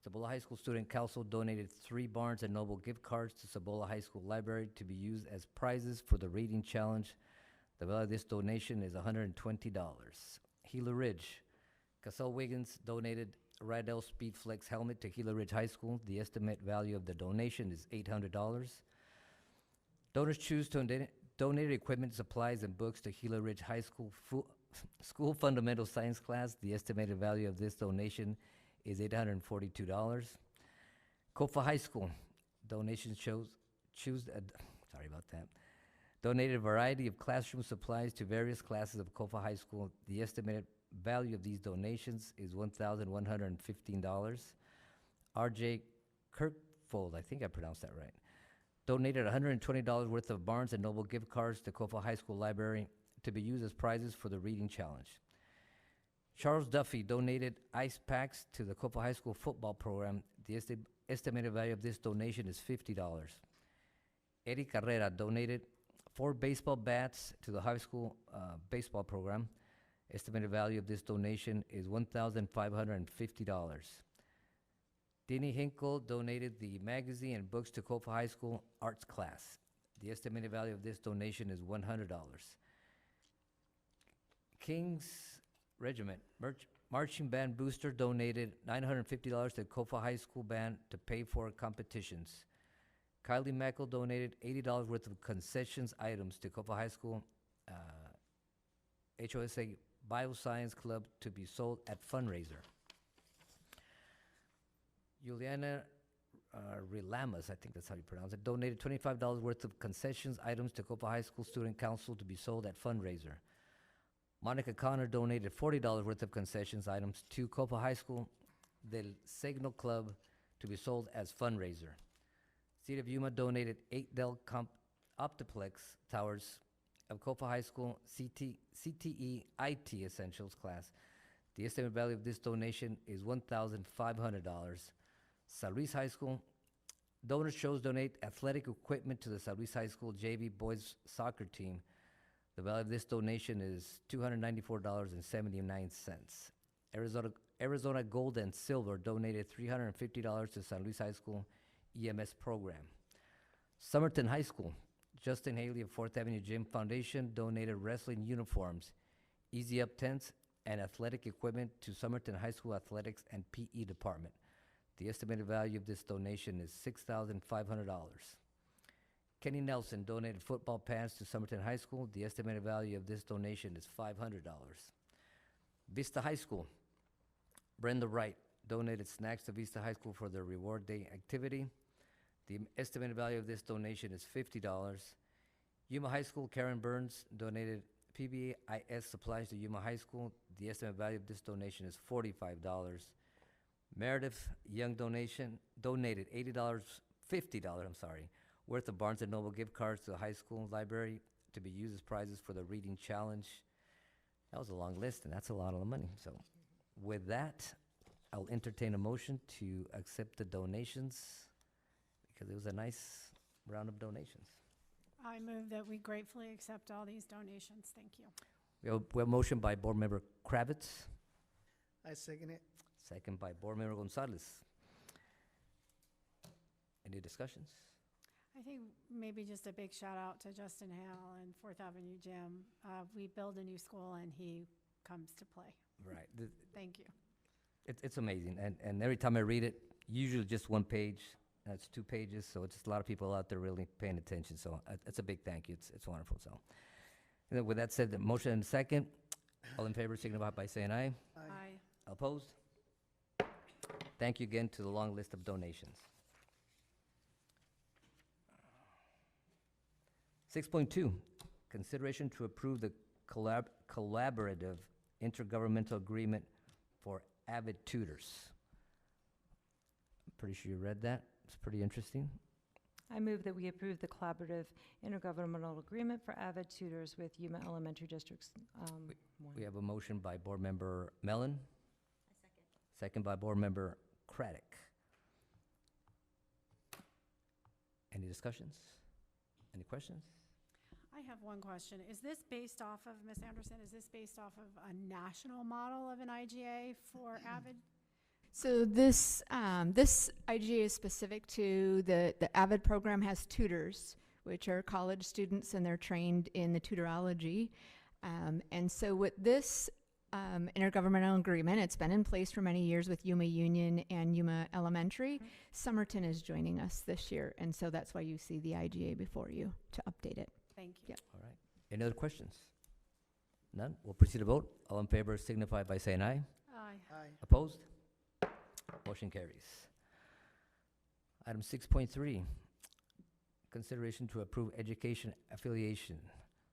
Cibola High School Student Council donated 3 Barnes & Noble gift cards to Cibola High School Library to be used as prizes for the reading challenge. The value of this donation is $120. Gila Ridge. Casell Wiggins donated Rydell Speedflex helmet to Gila Ridge High School. The estimate value of the donation is $800. Donors choose to donate equipment, supplies, and books to Gila Ridge High School School Fundamental Science class. The estimated value of this donation is $842. Kofa High School donations donated a variety of classroom supplies to various classes of Kofa High School. The estimated value of these donations is $1,115. R.J. Kirkfold, I think I pronounced that right, donated $120 worth of Barnes & Noble gift cards to Kofa High School Library to be used as prizes for the reading challenge. Charles Duffy donated ice packs to the Kofa High School football program. The estimated value of this donation is $50. Eddie Carrera donated 4 baseball bats to the high school baseball program. Estimated value of this donation is $1,550. Dini Hinkle donated the magazine and books to Kofa High School arts class. The estimated value of this donation is $100. King's Regiment Marching Band Booster donated $950 to Kofa High School Band to pay for competitions. Kylie Mackel donated $80 worth of concessions items to Kofa High School HOSA Bioscience Club to be sold at fundraiser. Juliana Relamas, I think that's how you pronounce it, donated $25 worth of concessions items to Kofa High School Student Council to be sold at fundraiser. Monica Connor donated $40 worth of concessions items to Kofa High School Del Signal Club to be sold as fundraiser. City of Yuma donated 8 Dell Optiplex towers of Kofa High School CTE IT Essentials class. The estimated value of this donation is $1,500. San Luis High School donors chose to donate athletic equipment to the San Luis High School JV boys soccer team. The value of this donation is $294.79. Arizona Gold and Silver donated $350 to San Luis High School EMS program. Somerton High School, Justin Haley of 4th Avenue Gym Foundation donated wrestling uniforms, Easy Up tents, and athletic equipment to Somerton High School Athletics and PE Department. The estimated value of this donation is $6,500. Kenny Nelson donated football pants to Somerton High School. The estimated value of this donation is $500. Vista High School, Brenda Wright donated snacks to Vista High School for their Reward Day activity. The estimated value of this donation is $50. Yuma High School, Karen Burns donated PBIS supplies to Yuma High School. The estimated value of this donation is $45. Meredith Young donated $50 worth of Barnes & Noble gift cards to the high school library to be used as prizes for the reading challenge. That was a long list, and that's a lot of money. So with that, I'll entertain a motion to accept the donations because it was a nice round of donations. I move that we gratefully accept all these donations. Thank you. We have a motion by Board Member Kravitz, I second it. second by Board Member Gonzalez. Any discussions? I think maybe just a big shout out to Justin Hale and 4th Avenue Gym. We build a new school and he comes to play. Right. Thank you. It's amazing, and every time I read it, usually just one page, that's 2 pages, so it's just a lot of people out there really paying attention, so it's a big thank you, it's wonderful, so. And then with that said, the motion and second, all in favor signify by saying aye. Aye. Opposed? Thank you again to the long list of donations. 6.2, consideration to approve the collaborative intergovernmental agreement for Avid Tutors. I'm pretty sure you read that. It's pretty interesting. I move that we approve the collaborative intergovernmental agreement for Avid Tutors with Yuma Elementary Districts. We have a motion by Board Member Mellon. Second by Board Member Craddock. Any discussions? Any questions? I have one question. Is this based off of, Ms. Anderson, is this based off of a national model of an IGA for Avid? So this IGA is specific to the AVID program has tutors, which are college students, and they're trained in the tutorology. And so what this intergovernmental agreement. It's been in place for many years with Yuma Union and Yuma Elementary. Somerton is joining us this year, and so that's why you see the IGA before you to update it. Thank you. Yep. All right. Any other questions? None? We'll proceed to vote. All in favor signify by saying aye. Aye. Aye. Opposed? Motion carries. Item 6.3, consideration to approve education affiliation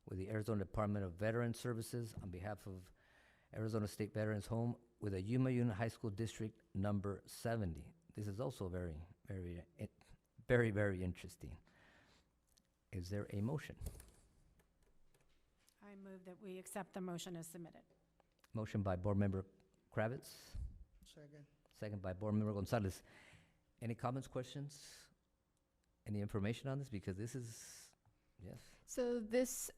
with the Arizona Department of Veteran Services on behalf of Arizona State Veterans Home with a Yuma Union High School District number 70. This is also very interesting. Is there a motion? I move that we accept the motion as submitted. Motion by Board Member Kravitz, Second. second by Board Member Gonzalez. Any comments, questions? Any information on this? Because this is, yes. So this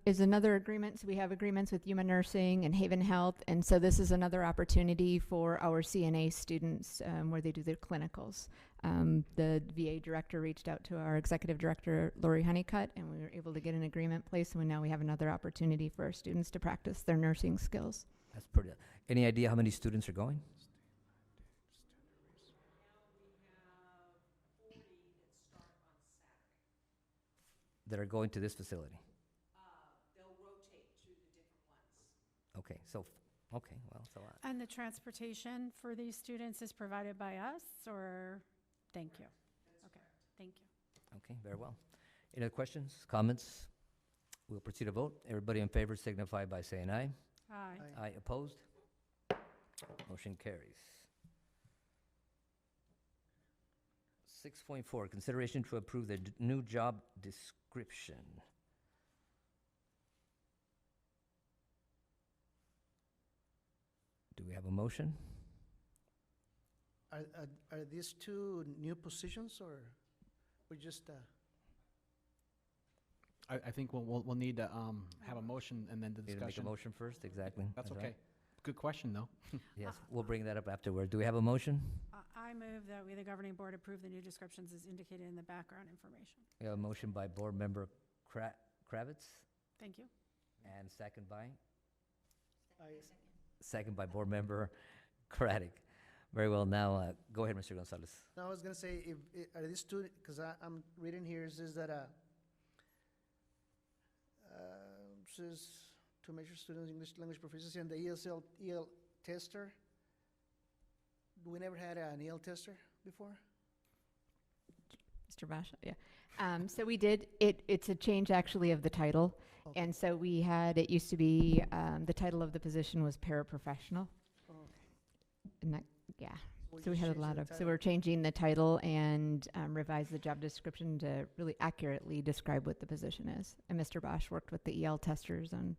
is another agreement. So we have agreements with Yuma Nursing and Haven Health, and so this is another opportunity for our CNA students where they do their clinicals. The VA director reached out to our executive director, Lori Honeycutt, and we were able to get an agreement placed. And now we have another opportunity for our students to practice their nursing skills. That's pretty. Any idea how many students are going? That are going to this facility? They'll rotate through the different ones. Okay, so, okay, well, it's a lot. And the transportation for these students is provided by us, or? Thank you. Okay, thank you. Okay, very well. Any other questions, comments? We'll proceed to vote. Everybody in favor signify by saying aye. Aye. Aye, opposed? Motion carries. 6.4, consideration to approve the new job description. Do we have a motion? Are these two new positions, or we just, I think we'll need to have a motion and then the Need to make a discussion. motion first, exactly. That's right. okay. Good question, though. Yes, we'll bring that up afterward. Do we have a motion? I move that we, the governing board, approve the new descriptions as indicated in the background information. We have a motion by Board Member Kravitz, Thank you. and second by? I, Second by Board Member Craddock. Very well. Now, go ahead, Mr. Gonzalez. no, I was gonna say, are these two, because I'm reading here, it says that, says to measure students' English language proficiency and the EL tester. We never had an EL tester before? Mr. Basha, yeah. So we did, it's a change actually of the title. Okay. And so we had, it used to be, the title of the position was paraprofessional. Oh, okay. And that, yeah. We So we just had a changed lot the of, so title. we're changing the title and revise the job description to really accurately describe what the position is. And Mr. Bosch worked with the EL testers on,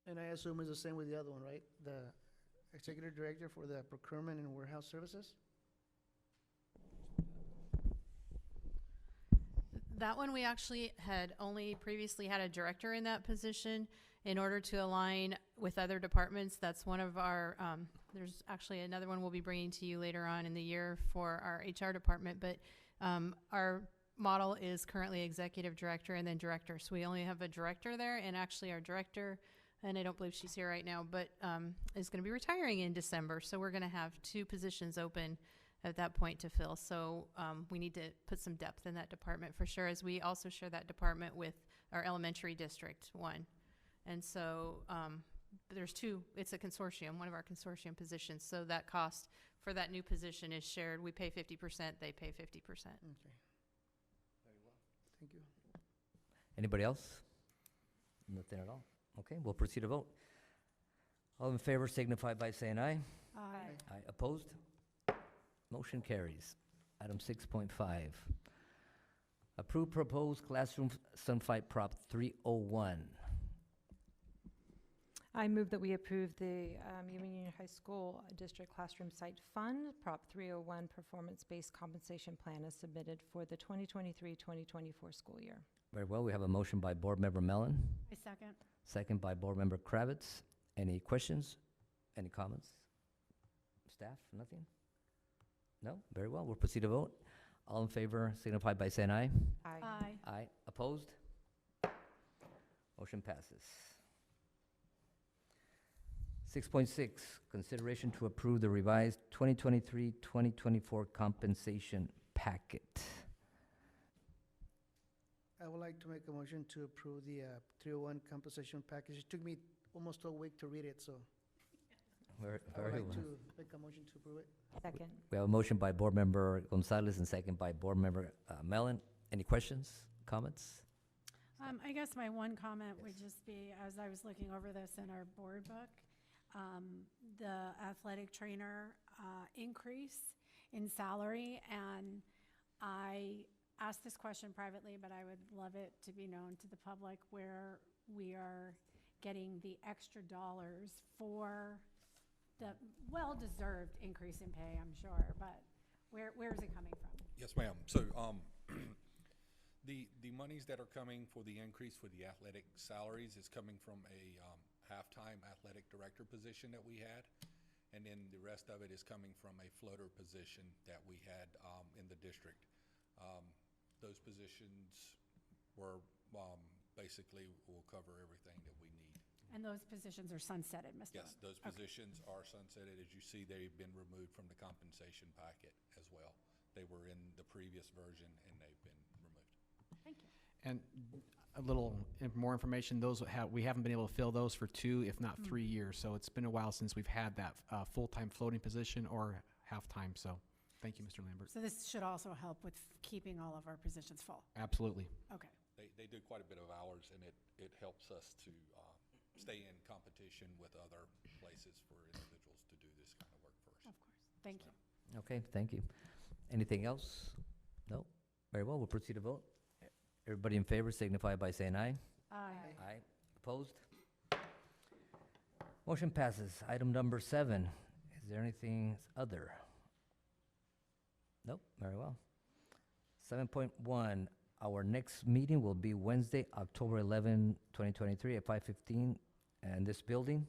And I assume it's the same with the other one, right? The executive director for the procurement and warehouse services? That one, we actually had only previously had a director in that position. In order to align with other departments, that's one of our, there's actually another one we'll be bringing to you later on in the year for our HR department, but our model is currently executive director and then director. So we only have a director there, and actually our director, and I don't believe she's here right now, but is going to be retiring in December. So we're going to have two positions open at that point to fill. So we need to put some depth in that department for sure, as we also share that department with our elementary district one. And so there's two, it's a consortium, one of our consortium positions. So that cost for that new position is shared. We pay 50%, they pay 50%. Okay. Very well. Thank you. Anybody else? Nothing at all? Okay, we'll proceed to vote. All in favor signify by saying aye. Aye. Aye, opposed? Motion carries. Item 6.5. Approve proposed classroom sunfight Prop 301. I move that we approve the Union High School District Classroom Site Fund, Prop 301 Performance-Based Compensation Plan as submitted for the 2023-2024 school year. Very well, we have a motion by Board Member Mellon, I second. second by Board Member Kravitz. Any questions? Any comments? Staff, nothing? No? Very well, we'll proceed to vote. All in favor signify by saying aye. Aye. Aye. Opposed? Motion passes. 6.6, consideration to approve the revised 2023-2024 compensation packet. I would like to make a motion to approve the 301 compensation package. It took me almost a week to read it, so Very, I would very like well. to make a motion to approve it. Second. We have a motion by Board Member Gonzalez and second by Board Member Mellon. Any questions, comments? I guess my one comment would just be, as I was looking over this in our board book, the athletic trainer increase in salary, and I asked this question privately, but I would love it to be known to the public where we are getting the extra dollars for the well-deserved increase in pay, I'm sure, but where is it coming from? Yes, ma'am. So, the monies that are coming for the increase for the athletic salaries is coming from a halftime athletic director position that we had. And then the rest of it is coming from a floater position that we had in the district. Those positions were basically will cover everything that we need. And those positions are sunsetted, Mr. Yes, those positions are sunsetted. As you see, they've been removed from the compensation packet as well. They were in the previous version and they've been removed. Thank you. And a little more information, we haven't been able to fill those for 2, if not 3 years. So it's been a while since we've had that full-time floating position or half-time. So thank you, Mr. Lambert. So this should also help with keeping all of our positions full. Absolutely. Okay. They do quite a bit of hours and it helps us to stay in competition with other places for individuals to do this kind of work for us. Of course. Thank you. Okay, thank you. Anything else? No? Very well, we'll proceed to vote. Everybody in favor signify by saying aye. Aye. Aye. Opposed? Motion passes. Item number 7. Is there anything other? Nope, very well. 7.1, our next meeting will be Wednesday, October 11, 2023 at 5:15 in this building.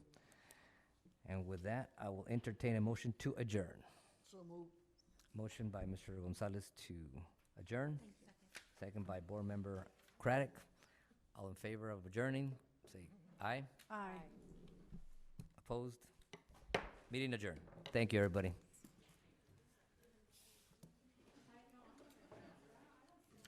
And with that, I will entertain a motion to adjourn. So move. Motion by Mr. Gonzalez to adjourn. Second by Board Member Craddock. All in favor of adjourning, say aye. Aye. Opposed? Meeting adjourned. Thank you, everybody.